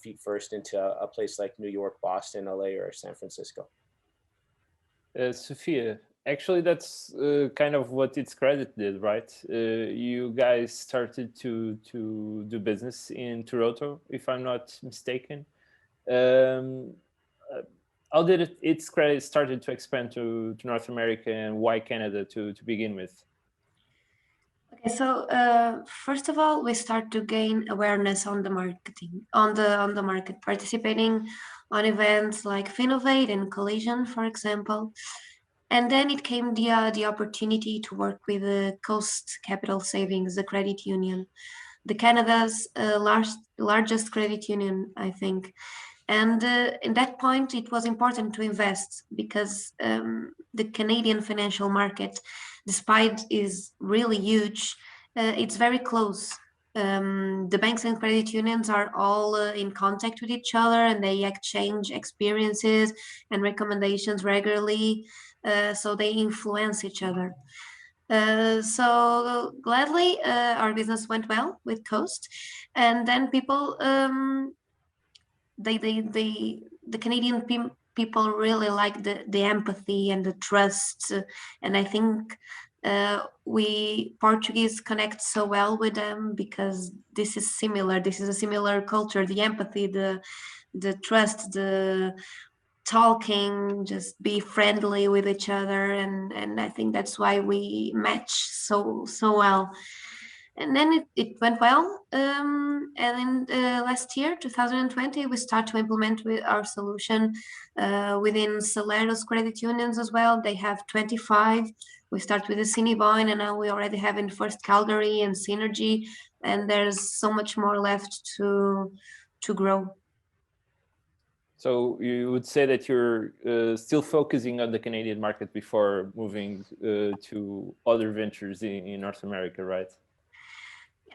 feet first into a place like New York, Boston, LA, or San Francisco. Sofia, actually, that's kind of what ITSCREDIT did, right? You guys started to do business in Toronto, if I'm not mistaken. How did ITSCREDIT started to expand to North America, and why Canada to begin with? Okay, so first of all, we start to gain awareness on the marketing, on the market, participating on events like Finovate and Collision, for example. And then it came the opportunity to work with the Coast Capital Savings, the credit union, the Canada's largest credit union, I think. And in that point, it was important to invest because the Canadian financial market, despite is really huge, it's very close. The banks and credit unions are all in contact with each other, and they exchange experiences and recommendations regularly, so they influence each other. So gladly, our business went well with Coast, and then people, the Canadian people really like the empathy and the trust, and I think we Portuguese connect so well with them because this is similar. This is a similar culture: the empathy, the trust, the talking, just be friendly with each other, and I think that's why we match so well. And then it went well, and in last year 2020 we start to implement with our solution within Celero's credit unions as well. They have 25. We start with the Cinnabon, and now we already have in first Calgary and Synergy, and there's so much more left to grow. So you would say that you're still focusing on the Canadian market before moving to other ventures in North America, right?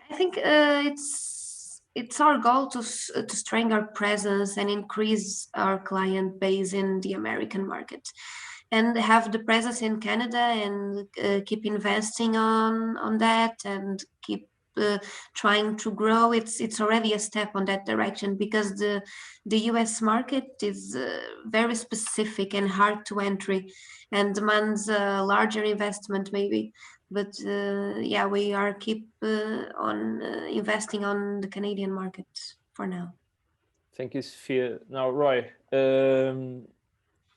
I think it's our goal to strengthen our presence and increase our client base in the American market, and have the presence in Canada, and keep investing on that, and keep trying to grow. It's already a step on that direction because the US market is very specific and hard to entry, and demands a larger investment maybe. But yeah, we are keep on investing on the Canadian market for now. Thank you, Sofia. Now, Roy,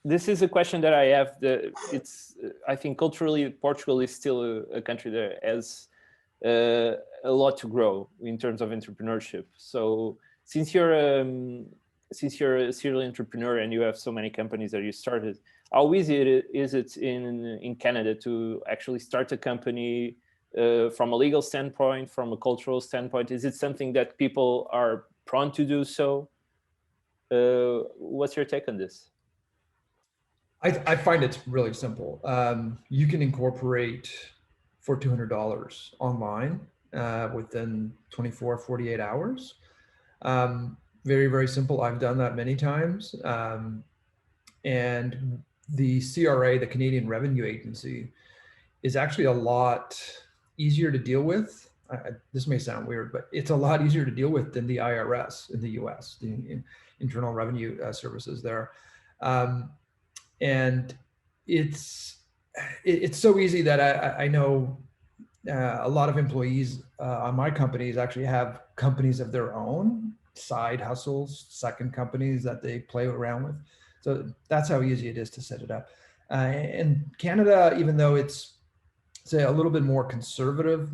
this is a question that I have. I think culturally, Portugal is still a country that has a lot to grow in terms of entrepreneurship. So since you're a serial entrepreneur and you have so many companies that you started, how easy is it in Canada to actually start a company from a legal standpoint, from a cultural standpoint? Is it something that people are prone to do so? What's your take on this? I find it's really simple. You can incorporate for $200 online within 24, 48 hours. Very, very simple. I've done that many times. And the CRA, the Canadian Revenue Agency, is actually a lot easier to deal with. This may sound weird, but it's a lot easier to deal with than the IRS in the US, the Internal Revenue Services there. And it's so easy that I know a lot of employees on my companies actually have companies of their own, side hustles, second companies that they play around with. So that's how easy it is to set it up. And Canada, even though it's, say, a little bit more conservative,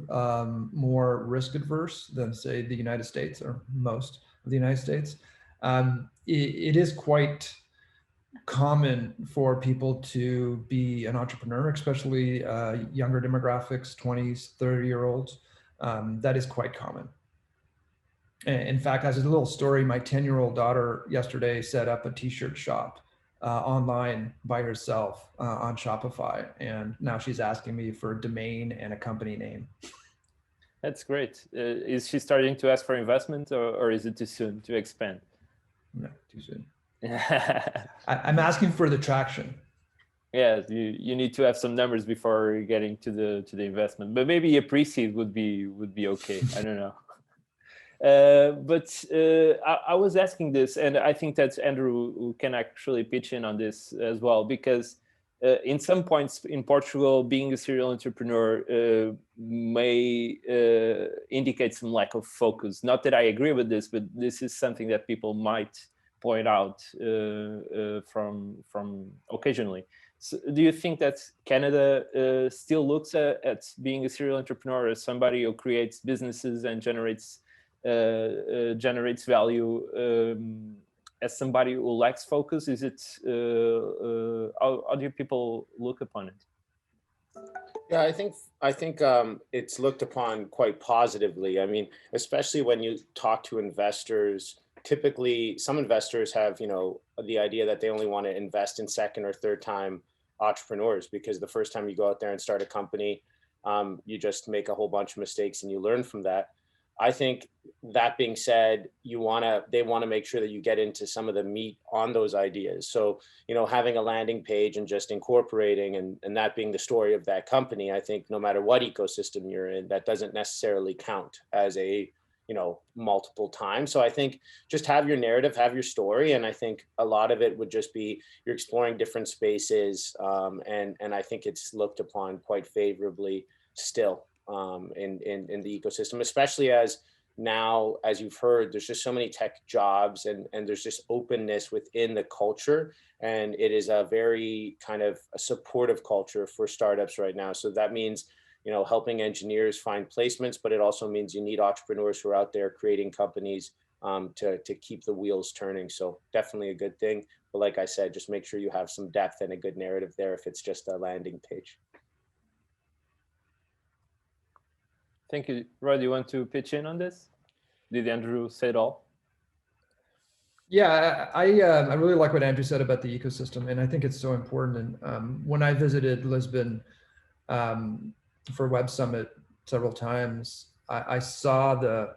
more risk adverse than, say, the United States or most of the United States, it is quite common for people to be an entrepreneur, especially younger demographics, 20s, 30-year-olds. That is quite common. In fact, as a little story, my 10-year-old daughter yesterday set up a t-shirt shop online by herself on Shopify. And now she's asking me for a domain and a company name. That's great. Is she starting to ask for investment, or is it too soon to expand? No, too soon. I'm asking for the traction. Yeah, you need to have some numbers before getting to the investment, but maybe a pre-seed would be okay. I don't know. But I was asking this, and I think that Andrew can actually pitch in on this as well, because in some points in Portugal, being a serial entrepreneur may indicate some lack of focus. Not that I agree with this, but this is something that people might point out from occasionally. So do you think that Canada still looks at being a serial entrepreneur as somebody who creates businesses and generates value as somebody who lacks focus? Is it how do people look upon it? Yeah, I think it's looked upon quite positively. I mean, especially when you talk to investors. Typically, some investors have, you know, the idea that they only want to invest in second or third time entrepreneurs, because the first time you go out there and start a company, you just make a whole bunch of mistakes and you learn from that. I think that being said, they want to make sure that you get into some of the meat on those ideas. So, you know, having a landing page and just incorporating and that being the story of that company, I think no matter what ecosystem you're in, that doesn't necessarily count as a, you know, multiple times. So I think just have your narrative, have your story. And I think a lot of it would just be you're exploring different spaces. And I think it's looked upon quite favorably still in the ecosystem, especially as now, as you've heard, there's just so many tech jobs and there's just openness within the culture. And it is a very kind of a supportive culture for startups right now. So that means, you know, helping engineers find placements, but it also means you need entrepreneurs who are out there creating companies to keep the wheels turning. So definitely a good thing. But like I said, just make sure you have some depth and a good narrative there if it's just a landing page. Thank you. Roy, do you want to pitch in on this? Did Andrew say it all? Yeah, I really like what Andrew said about the ecosystem, and I think it's so important. And when I visited Lisbon for Web Summit several times, I saw the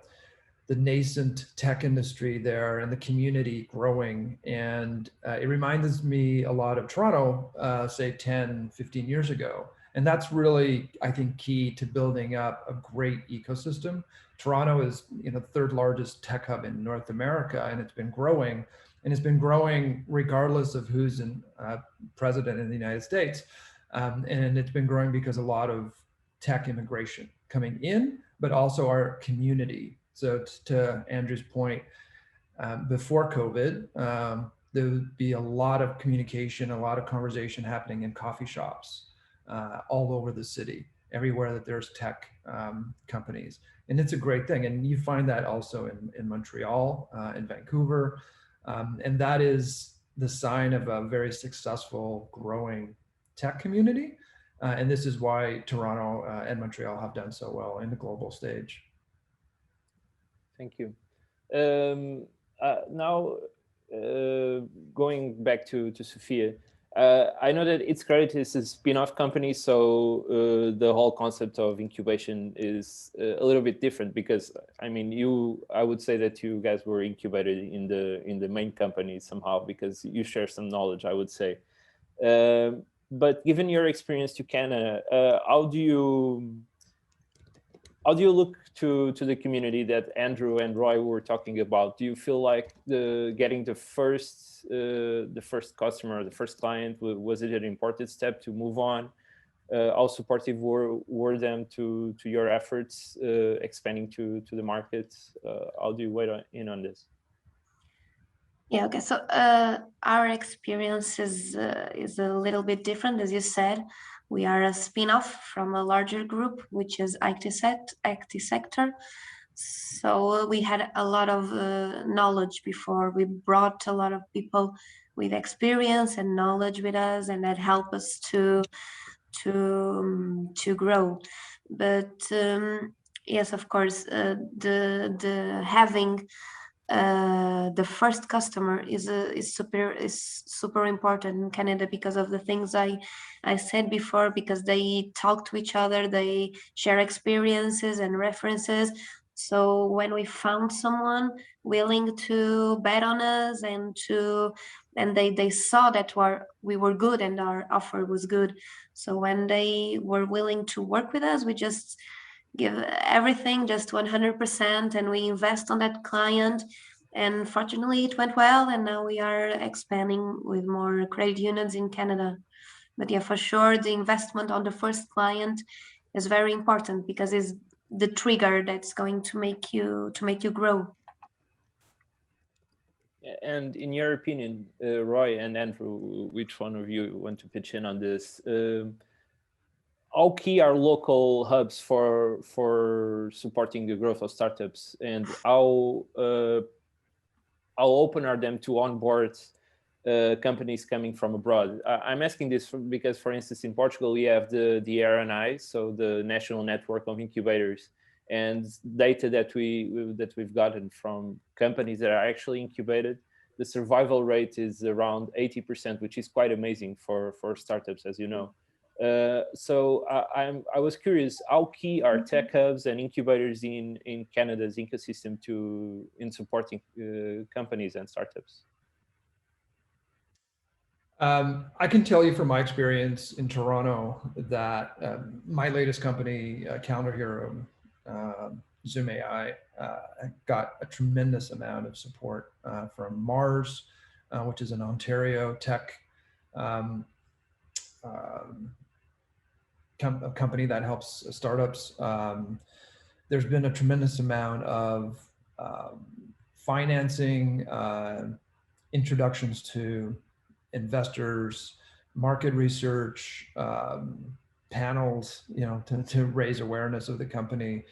nascent tech industry there and the community growing. And it reminds me a lot of Toronto, say 10, 15 years ago. And that's really, I think, key to building up a great ecosystem. Toronto is, you know, the third largest tech hub in North America, and it's been growing. And it's been growing regardless of who's in president in the United States. And it's been growing because a lot of tech immigration coming in, but also our community. So to Andrew's point, before COVID, there would be a lot of communication, a lot of conversation happening in coffee shops all over the city, everywhere that there's tech companies. And it's a great thing. And you find that also in Montreal, in Vancouver. And that is the sign of a very successful, growing tech community. And this is why Toronto and Montreal have done so well in the global stage. Thank you. Now, going back to Sofia, I know that ITSCREDIT is a spin-off company, so the whole concept of incubation is a little bit different because, I mean, I would say that you guys were incubated in the main company somehow because you share some knowledge, I would say. But given your experience to Canada, how do you look to the community that Andrew and Roy were talking about? Do you feel like getting the first customer, the first client, was it an important step to move on? How supportive were them to your efforts expanding to the market? How do you weigh in on this? Yeah, okay. So our experience is a little bit different, as you said. We are a spin-off from a larger group, which is ITSector. So we had a lot of knowledge before. We brought a lot of people with experience and knowledge with us, and that helped us to grow. But yes, of course, the having the first customer is super important in Canada because of the things I said before, because they talk to each other, they share experiences and references. So when we found someone willing to bet on us and they saw that we were good and our offer was good. So when they were willing to work with us, we just give everything, just 100%, and we invest on that client. And fortunately, it went well, and now we are expanding with more credit unions in Canada. But yeah, for sure, the investment on the first client is very important because it's the trigger that's going to make you grow. and in your opinion, Roy and Andrew, which one of you want to pitch in on this? How key are local hubs for supporting the growth of startups, and how open are them to onboard companies coming from abroad? I'm asking this because, for instance, in Portugal, we have the RNI, so the National Network of Incubators, and data that we've gotten from companies that are actually incubated. The survival rate is around 80%, which is quite amazing for startups, as you know. So I was curious, how key are tech hubs and incubators in Canada's ecosystem in supporting companies and startups? I can tell you from my experience in Toronto that my latest company, Calendar Hero, Zoom.ai, got a tremendous amount of support from Mars, which is an Ontario tech company that helps startups. There's been a tremendous amount of financing, introductions to investors, market research, panels, to raise awareness of the company.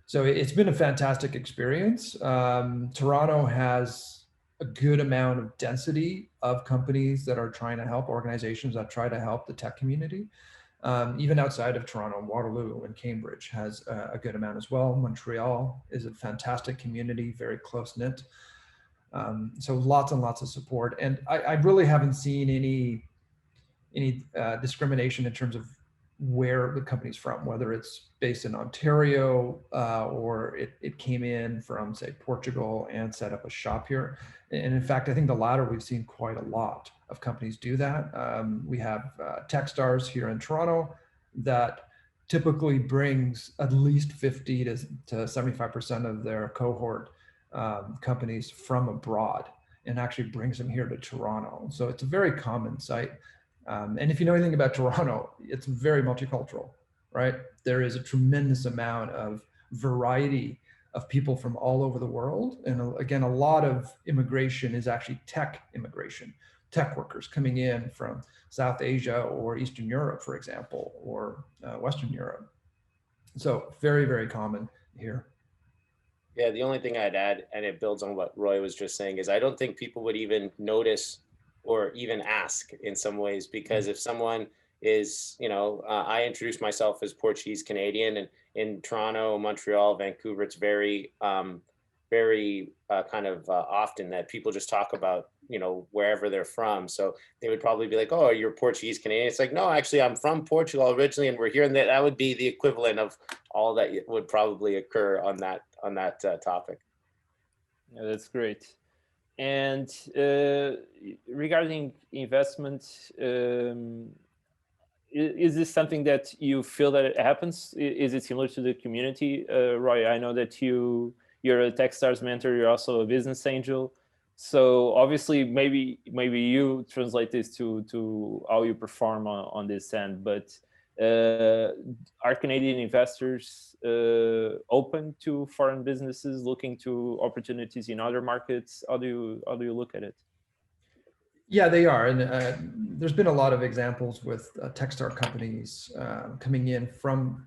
So it's been a fantastic experience. Toronto has a good amount of density of companies that are trying to help, organizations that try to help the tech community. Even outside of Toronto, Waterloo and Cambridge has a good amount as well. Montreal is a fantastic community, very close-knit. So lots and lots of support. And I really haven't seen any discrimination in terms of where the company's from, whether it's based in Ontario or it came in from, say, Portugal and set up a shop here. And in fact, I think the latter, we've seen quite a lot of companies do that. We have Techstars here in Toronto that typically brings at least 50 to 75% of their cohort companies from abroad and actually brings them here to Toronto. So it's a very common sight. And if you know anything about Toronto, it's very multicultural, right? There is a tremendous amount of variety of people from all over the world. And again, a lot of immigration is actually tech immigration, tech workers coming in from South Asia or Eastern Europe, for example, or Western Europe. So very, very common here. Yeah, the only thing I'd add, and it builds on what Roy was just saying, is I don't think people would even notice or even ask in some ways, because if someone is, I introduce myself as Portuguese Canadian, and in Toronto, Montreal, Vancouver, it's very, very kind of often that people just talk about, wherever they're from. So they would probably be like, oh, you're Portuguese Canadian. It's like, no, actually, I'm from Portugal originally, and we're here. And that would be the equivalent of all that would probably occur on that topic. Yeah, that's great. And regarding investment, is this something that you feel that it happens? Is it similar to the community? Roy, I know that you're a Techstars mentor, you're also a business angel. So obviously, maybe you translate this to how you perform on this end, but are Canadian investors open to foreign businesses looking to opportunities in other markets? How do you look at it? Yeah, they are. And there's been a lot of examples with Techstar companies coming in from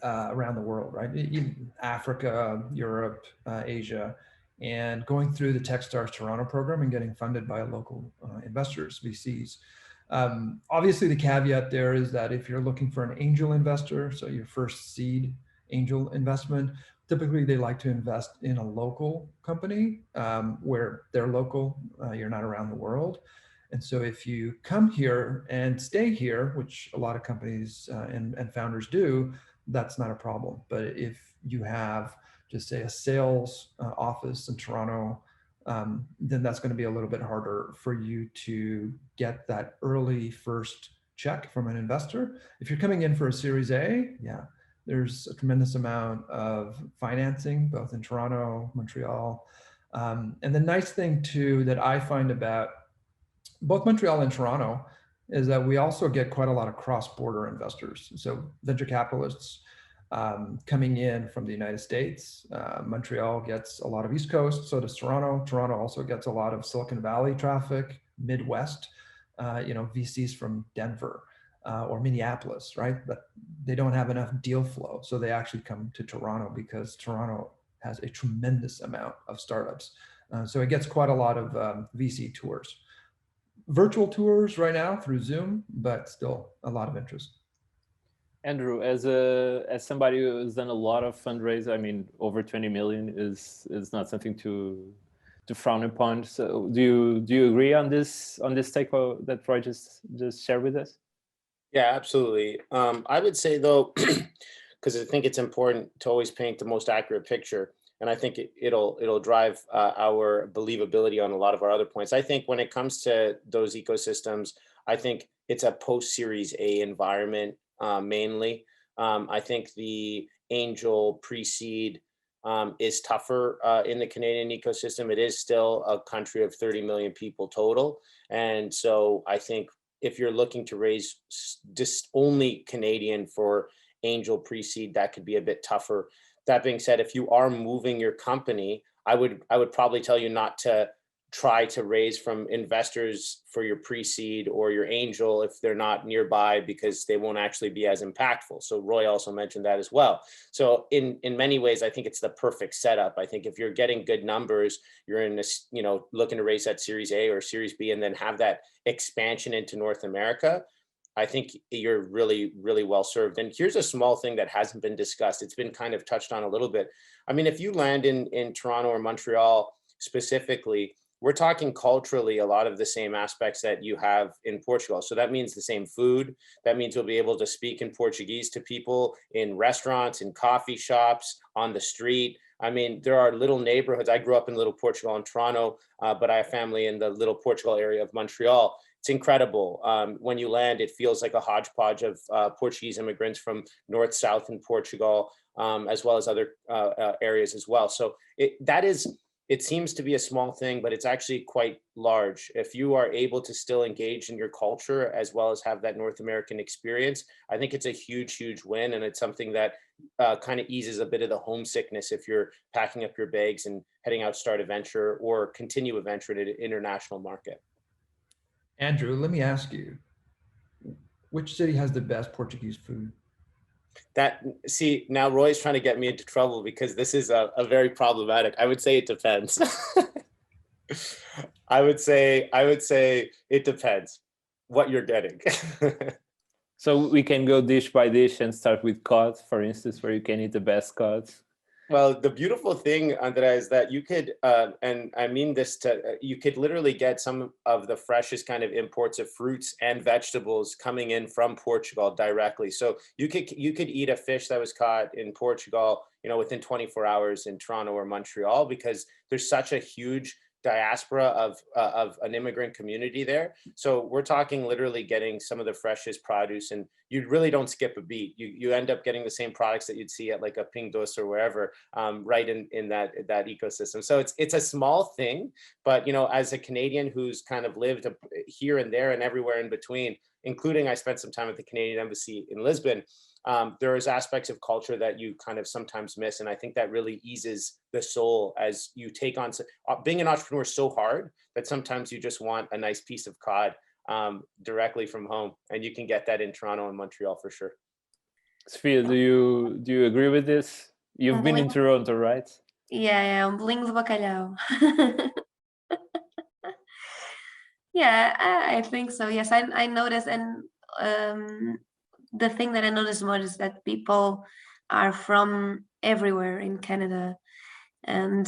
around the world, right? In Africa, Europe, Asia, and going through the Techstars Toronto program and getting funded by local investors, VCs. Obviously, the caveat there is that if you're looking for an angel investor, so your first seed angel investment, typically they like to invest in a local company where they're local, you're not around the world. And so if you come here and stay here, which a lot of companies and founders do, that's not a problem. But if you have just say a sales office in Toronto, then that's going to be a little bit harder for you to get that early first check from an investor. If you're coming in for a Series A, yeah, there's a tremendous amount of financing, both in Toronto, Montreal. And the nice thing too that I find about both Montreal and Toronto is that we also get quite a lot of cross-border investors. So venture capitalists coming in from the United States. Montreal gets a lot of East Coast, so does Toronto. Toronto also gets a lot of Silicon Valley traffic, Midwest, VCs from Denver or Minneapolis, right? But they don't have enough deal flow. So they actually come to Toronto because Toronto has a tremendous amount of startups. So it gets quite a lot of VC tours. Virtual tours right now through Zoom, but still a lot of interest. Andrew, as somebody who has done a lot of fundraising, I mean, over 20 million is not something to frown upon. So do you agree on this take that Roy just shared with us? Yeah, absolutely. I would say though, because I think it's important to always paint the most accurate picture, and I think it'll drive our believability on a lot of our other points. I think when it comes to those ecosystems, I think it's a post-Series A environment mainly. I think the angel pre-seed is tougher in the Canadian ecosystem. It is still a country of 30 million people total, and so I think if you're looking to raise just only Canadian for angel pre-seed, that could be a bit tougher. That being said, if you are moving your company, I would probably tell you not to try to raise from investors for your pre-seed or your angel if they're not nearby, because they won't actually be as impactful. So Roy also mentioned that as well. So in many ways, I think it's the perfect setup. I think if you're getting good numbers, you're in this, looking to raise that Series A or Series B and then have that expansion into North America, I think you're really, really well served. And here's a small thing that hasn't been discussed. It's been kind of touched on a little bit. I mean, if you land in Toronto or Montreal specifically, we're talking culturally a lot of the same aspects that you have in Portugal. So that means the same food. That means you'll be able to speak in Portuguese to people in restaurants, in coffee shops, on the street. I mean, there are little neighborhoods. I grew up in Little Portugal in Toronto, but I have family in the Little Portugal area of Montreal. It's incredible. When you land, it feels like a hodgepodge of Portuguese immigrants from north, south in Portugal, as well as other areas as well. So it seems to be a small thing, but it's actually quite large. If you are able to still engage in your culture as well as have that North American experience, I think it's a huge, huge win. And it's something that kind of eases a bit of the homesickness if you're packing up your bags and heading out to start a venture or continue a venture in an international market. Andrew, let me ask you, which city has the best Portuguese food? Now Roy's trying to get me into trouble because this is a very problematic. I would say it depends. I would say it depends what you're getting. So we can go dish by dish and start with cod, for instance, where you can eat the best cod. Well, the beautiful thing, Andrea, is that you could, and I mean this you could literally get some of the freshest kind of imports of fruits and vegetables coming in from Portugal directly. So you could eat a fish that was caught in Portugal, within 24 hours in Toronto or Montreal, because there's such a huge diaspora of an immigrant community there. So we're talking literally getting some of the freshest produce, and you really don't skip a beat. You end up getting the same products that you'd see at like a Pingdos or wherever, right in that ecosystem. So it's a small thing, but as a Canadian who's kind of lived here and there and everywhere in between, including I spent some time at the Canadian Embassy in Lisbon, there is aspects of culture that you kind of sometimes miss. And I think that really eases the soul as you take on, being an entrepreneur is so hard that sometimes you just want a nice piece of cod directly from home. And you can get that in Toronto and Montreal for sure. Sofia, do you agree with this? You've been in Toronto, right? Yeah, bolinho de bacalhau. Yeah, I think so. Yes, I noticed, and the thing that I noticed more is that people are from everywhere in Canada, and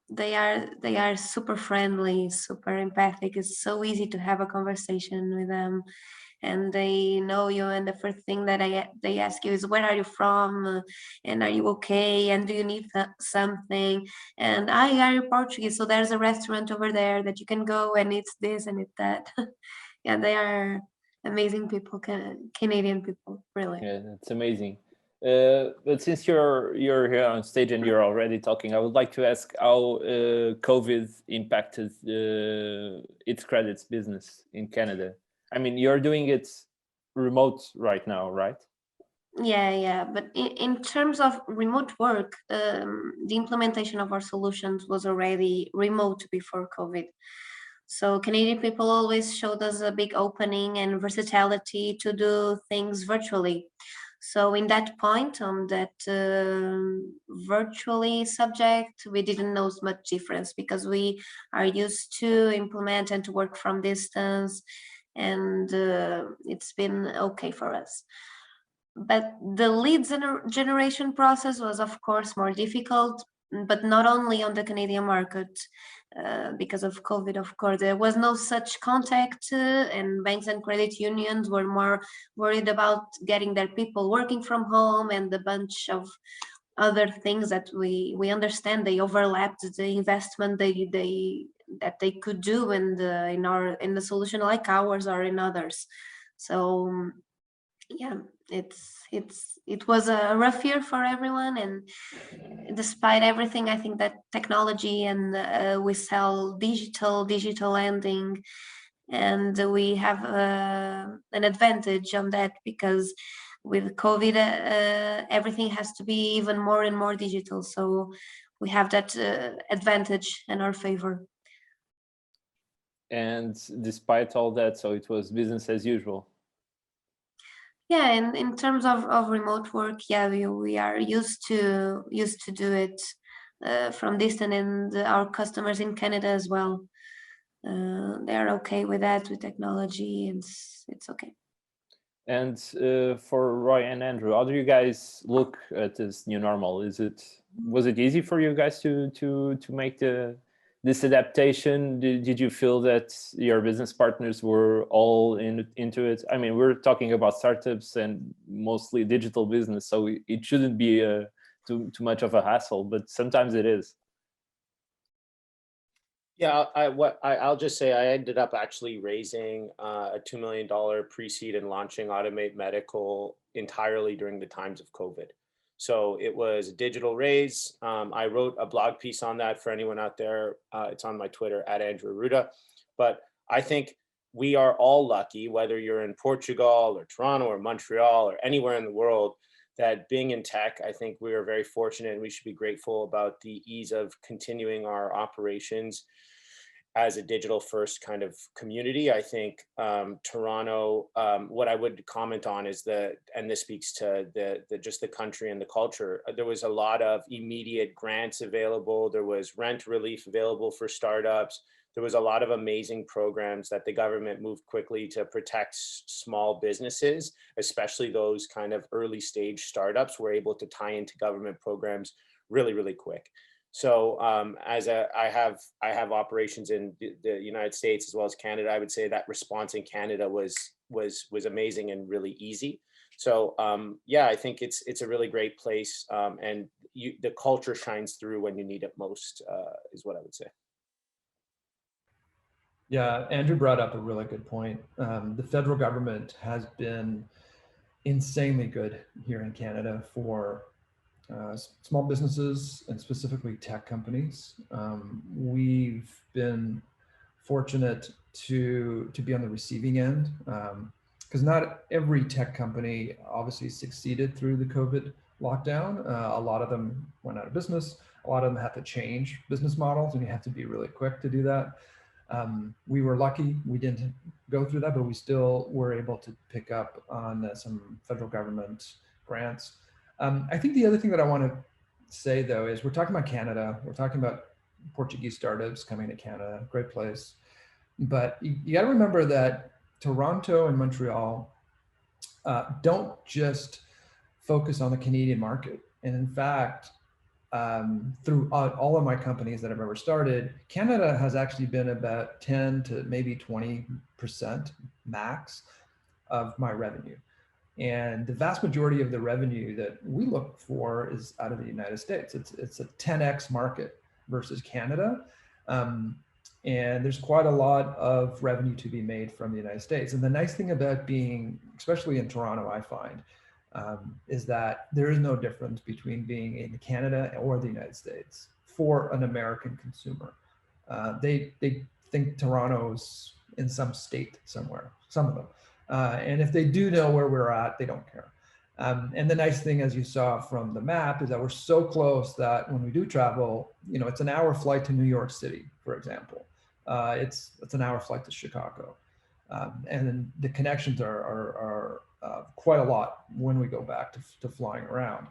they are super friendly, super empathic. It's so easy to have a conversation with them, and they know you. And the first thing that they ask you is, "Where are you from? And are you okay? And do you need something? And are you Portuguese? So there's a restaurant over there that you can go and eat this and eat that." Yeah, they are amazing people, Canadian people, really. Yeah, that's amazing. But since you're here on stage and you're already talking, I would like to ask how COVID impacted ITSCREDIT's business in Canada. I mean, you're doing it remote right now, right? Yeah. But in terms of remote work, the implementation of our solutions was already remote before COVID. So Canadian people always showed us a big opening and versatility to do things virtually. So in that point, on that virtually subject, we didn't know much difference because we are used to implement and to work from distance, and it's been okay for us. But the lead generation process was, of course, more difficult, but not only on the Canadian market. Because of COVID, of course, there was no such contact, and banks and credit unions were more worried about getting their people working from home and a bunch of other things that we understand they overlapped the investment that they could do in the solution like ours or in others. So yeah, it was a rough year for everyone, and despite everything, I think that technology and we sell digital lending, and we have an advantage on that because with COVID, everything has to be even more and more digital. So we have that advantage in our favor. And despite all that, so it was business as usual. Yeah, and in terms of remote work, yeah, we are used to do it from distance, and our customers in Canada as well, they are okay with that, with technology, and it's okay. And for Roy and Andrew, how do you guys look at this new normal? Was it easy for you guys to make this adaptation? Did you feel that your business partners were all into it? I mean, we're talking about startups and mostly digital business, so it shouldn't be too much of a hassle, but sometimes it is. Yeah, I'll just say I ended up actually raising a $2 million pre-seed and launching Automate Medical entirely during the times of COVID. So it was a digital raise. I wrote a blog piece on that for anyone out there. It's on my Twitter @AndrewArruda. But I think we are all lucky, whether you're in Portugal or Toronto or Montreal or anywhere in the world, that being in tech, I think we are very fortunate, and we should be grateful about the ease of continuing our operations as a digital first kind of community. I think Toronto, what I would comment on is and this speaks to just the country and the culture, there was a lot of immediate grants available. There was rent relief available for startups. There was a lot of amazing programs that the government moved quickly to protect small businesses, especially those kind of early stage startups were able to tie into government programs really, really quick. So I have operations in the United States as well as Canada. I would say that response in Canada was amazing and really easy. So yeah, I think it's a really great place, and the culture shines through when you need it most, is what I would say. Yeah, Andrew brought up a really good point. The federal government has been insanely good here in Canada for small businesses and specifically tech companies. We've been fortunate to be on the receiving end, because not every tech company obviously succeeded through the COVID lockdown. A lot of them went out of business. A lot of them had to change business models, and you have to be really quick to do that. We were lucky we didn't go through that, but we still were able to pick up on some federal government grants. I think the other thing that I want to say, though, is we're talking about Canada. We're talking about Portuguese startups coming to Canada, great place. But you got to remember that Toronto and Montreal don't just focus on the Canadian market. And in fact, through all of my companies that I've ever started, Canada has actually been about 10 to maybe 20% max of my revenue. And the vast majority of the revenue that we look for is out of the United States. It's a 10x market versus Canada. And there's quite a lot of revenue to be made from the United States. And the nice thing about being, especially in Toronto, I find, is that there is no difference between being in Canada or the United States for an American consumer. They think Toronto's in some state somewhere, some of them. And if they do know where we're at, they don't care. And the nice thing, as you saw from the map, is that we're so close that when we do travel, you know, it's an hour flight to New York City, for example. It's an hour flight to Chicago. And the connections are quite a lot when we go back to flying around.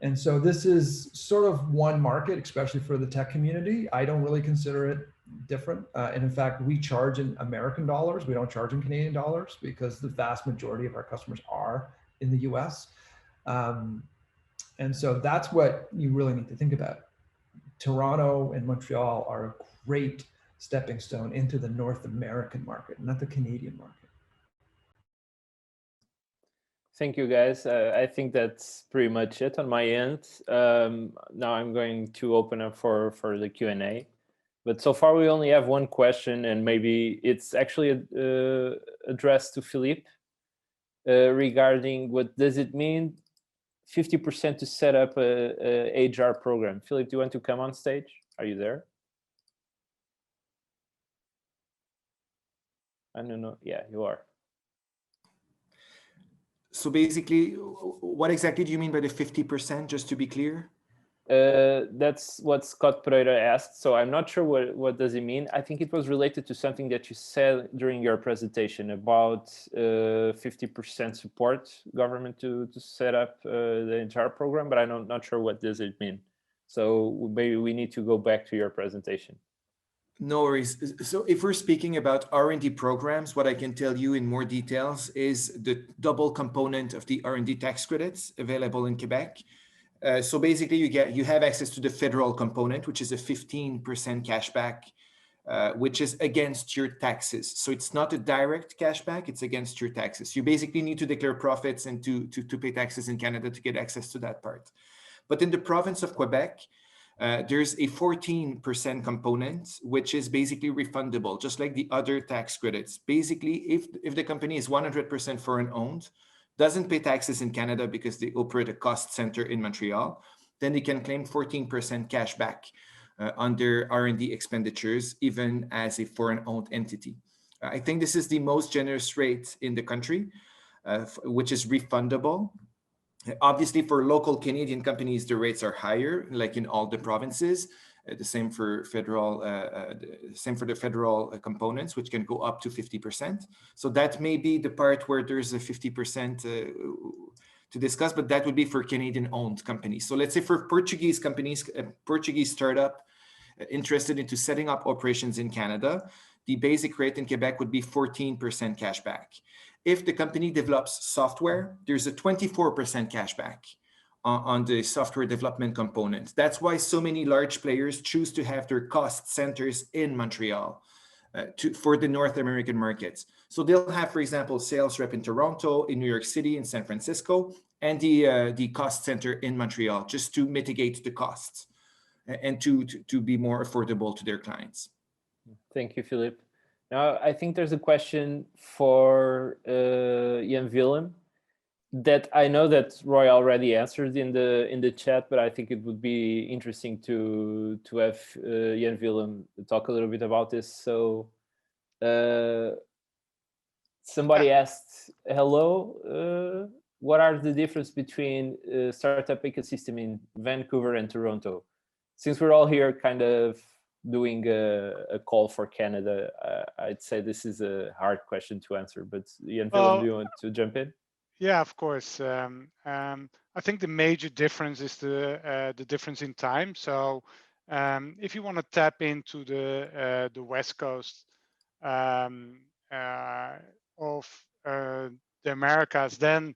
And so this is sort of one market, especially for the tech community. I don't really consider it different. And in fact, we charge in American dollars. We don't charge in Canadian dollars because the vast majority of our customers are in the US. And so that's what you really need to think about. Toronto and Montreal are a great stepping stone into the North American market, not the Canadian market. Thank you, guys. I think that's pretty much it on my end. Now I'm going to open up for the Q&A. But so far we only have one question, and maybe it's actually addressed to Philippe regarding what does it mean 50% to set up a HR program. Philippe, do you want to come on stage? Are you there? I don't know. Yeah, you are. So basically, what exactly do you mean by the 50%, just to be clear? That's what Scott Pereira asked. So I'm not sure what does it mean. I think it was related to something that you said during your presentation about 50% support government to set up the entire program, but I'm not sure what does it mean. So maybe we need to go back to your presentation. No worries. So if we're speaking about R&D programs, what I can tell you in more details is the double component of the R&D tax credits available in Quebec. So basically you have access to the federal component, which is a 15% cashback, which is against your taxes. So it's not a direct cashback, it's against your taxes. You basically need to declare profits and to pay taxes in Canada to get access to that part. But in the province of Quebec, there's a 14% component, which is basically refundable, just like the other tax credits. Basically, if the company is 100% foreign owned, doesn't pay taxes in Canada because they operate a cost center in Montreal, then they can claim 14% cash back on their R&D expenditures, even as a foreign owned entity. I think this is the most generous rate in the country, which is refundable. Obviously, for local Canadian companies, the rates are higher, like in all the provinces. The same for federal, the federal components, which can go up to 50%. So that may be the part where there's a 50% to discuss, but that would be for Canadian-owned companies. So let's say for Portuguese companies, a Portuguese startup interested into setting up operations in Canada, the basic rate in Quebec would be 14% cashback. If the company develops software, there's a 24% cashback on the software development component. That's why so many large players choose to have their cost centers in Montreal for the North American markets. So they'll have, for example, sales rep in Toronto, in New York City, in San Francisco, and the cost center in Montreal, just to mitigate the costs and to be more affordable to their clients. Thank you, Philippe. Now, I think there's a question for Jan Willem that I know that Roy already answered in the chat, but I think it would be interesting to have Jan Willem talk a little bit about this. So somebody asked, hello, what are the difference between startup ecosystem in Vancouver and Toronto? Since we're all here kind of doing a call for Canada, I'd say this is a hard question to answer, but Jan Willem, do you want to jump in? Yeah, of course. I think the major difference is the difference in time. So if you want to tap into the West Coast of the Americas, then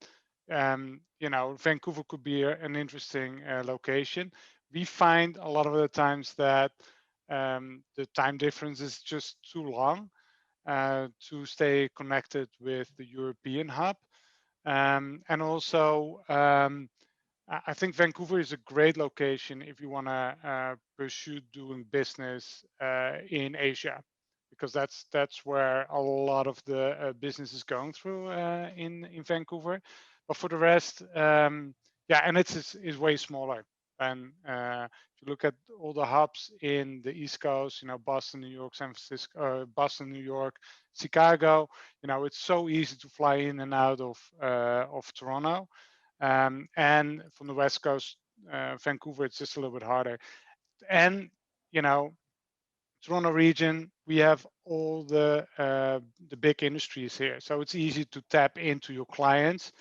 you know, Vancouver could be an interesting location. We find a lot of the times that the time difference is just too long to stay connected with the European hub. And also, I think Vancouver is a great location if you want to pursue doing business in Asia, because that's where a lot of the business is going through in Vancouver. But for the rest, yeah, and it's way smaller. And if you look at all the hubs in the East Coast, you know, Boston, New York, San Francisco, Boston, New York, Chicago, you know, it's so easy to fly in and out of Toronto. And from the West Coast, Vancouver, it's just a little bit harder. And, you know, Toronto region, we have all the big industries here. So it's easy to tap into your clients.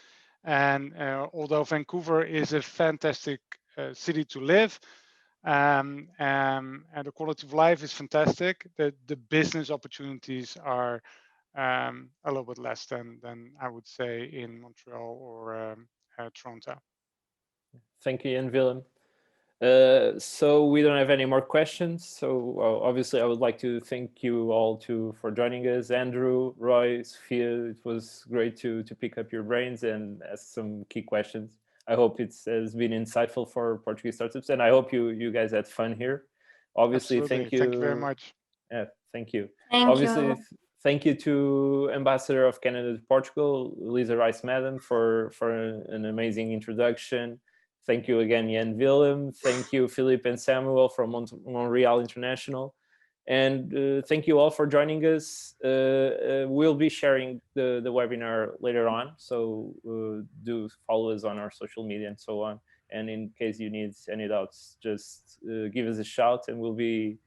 And although Vancouver is a fantastic city to live, and the quality of life is fantastic, the business opportunities are a little bit less than I would say in Montreal or Toronto. Thank you, Jan Willem. So we don't have any more questions. So obviously, I would like to thank you all for joining us. Andrew, Roy, Sofia, it was great to pick up your brains and ask some key questions. I hope it has been insightful for Portuguese startups, and I hope you guys had fun here. Obviously, Absolutely. thank you. Thank you very much. Yeah, thank you. Thank Obviously, you. thank you to Ambassador of Canada to Portugal, Lisa Rice Madan, for an amazing introduction. Thank you again, Jan Willem. Thank you, Philippe and Samuel from Montreal International. And thank you all for joining us. We'll be sharing the webinar later on, so do follow us on our social media and so on. And in case you need any doubts, just give us a shout, and we'll be.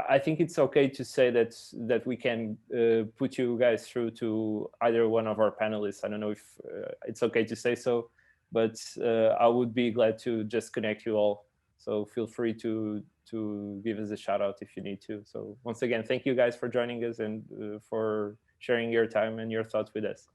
I think it's okay to say that we can put you guys through to either one of our panelists. I don't know if it's okay to say so, but I would be glad to just connect you all. So feel free to give us a shout out if you need to. So once again, thank you guys for joining us and for sharing your time and your thoughts with us.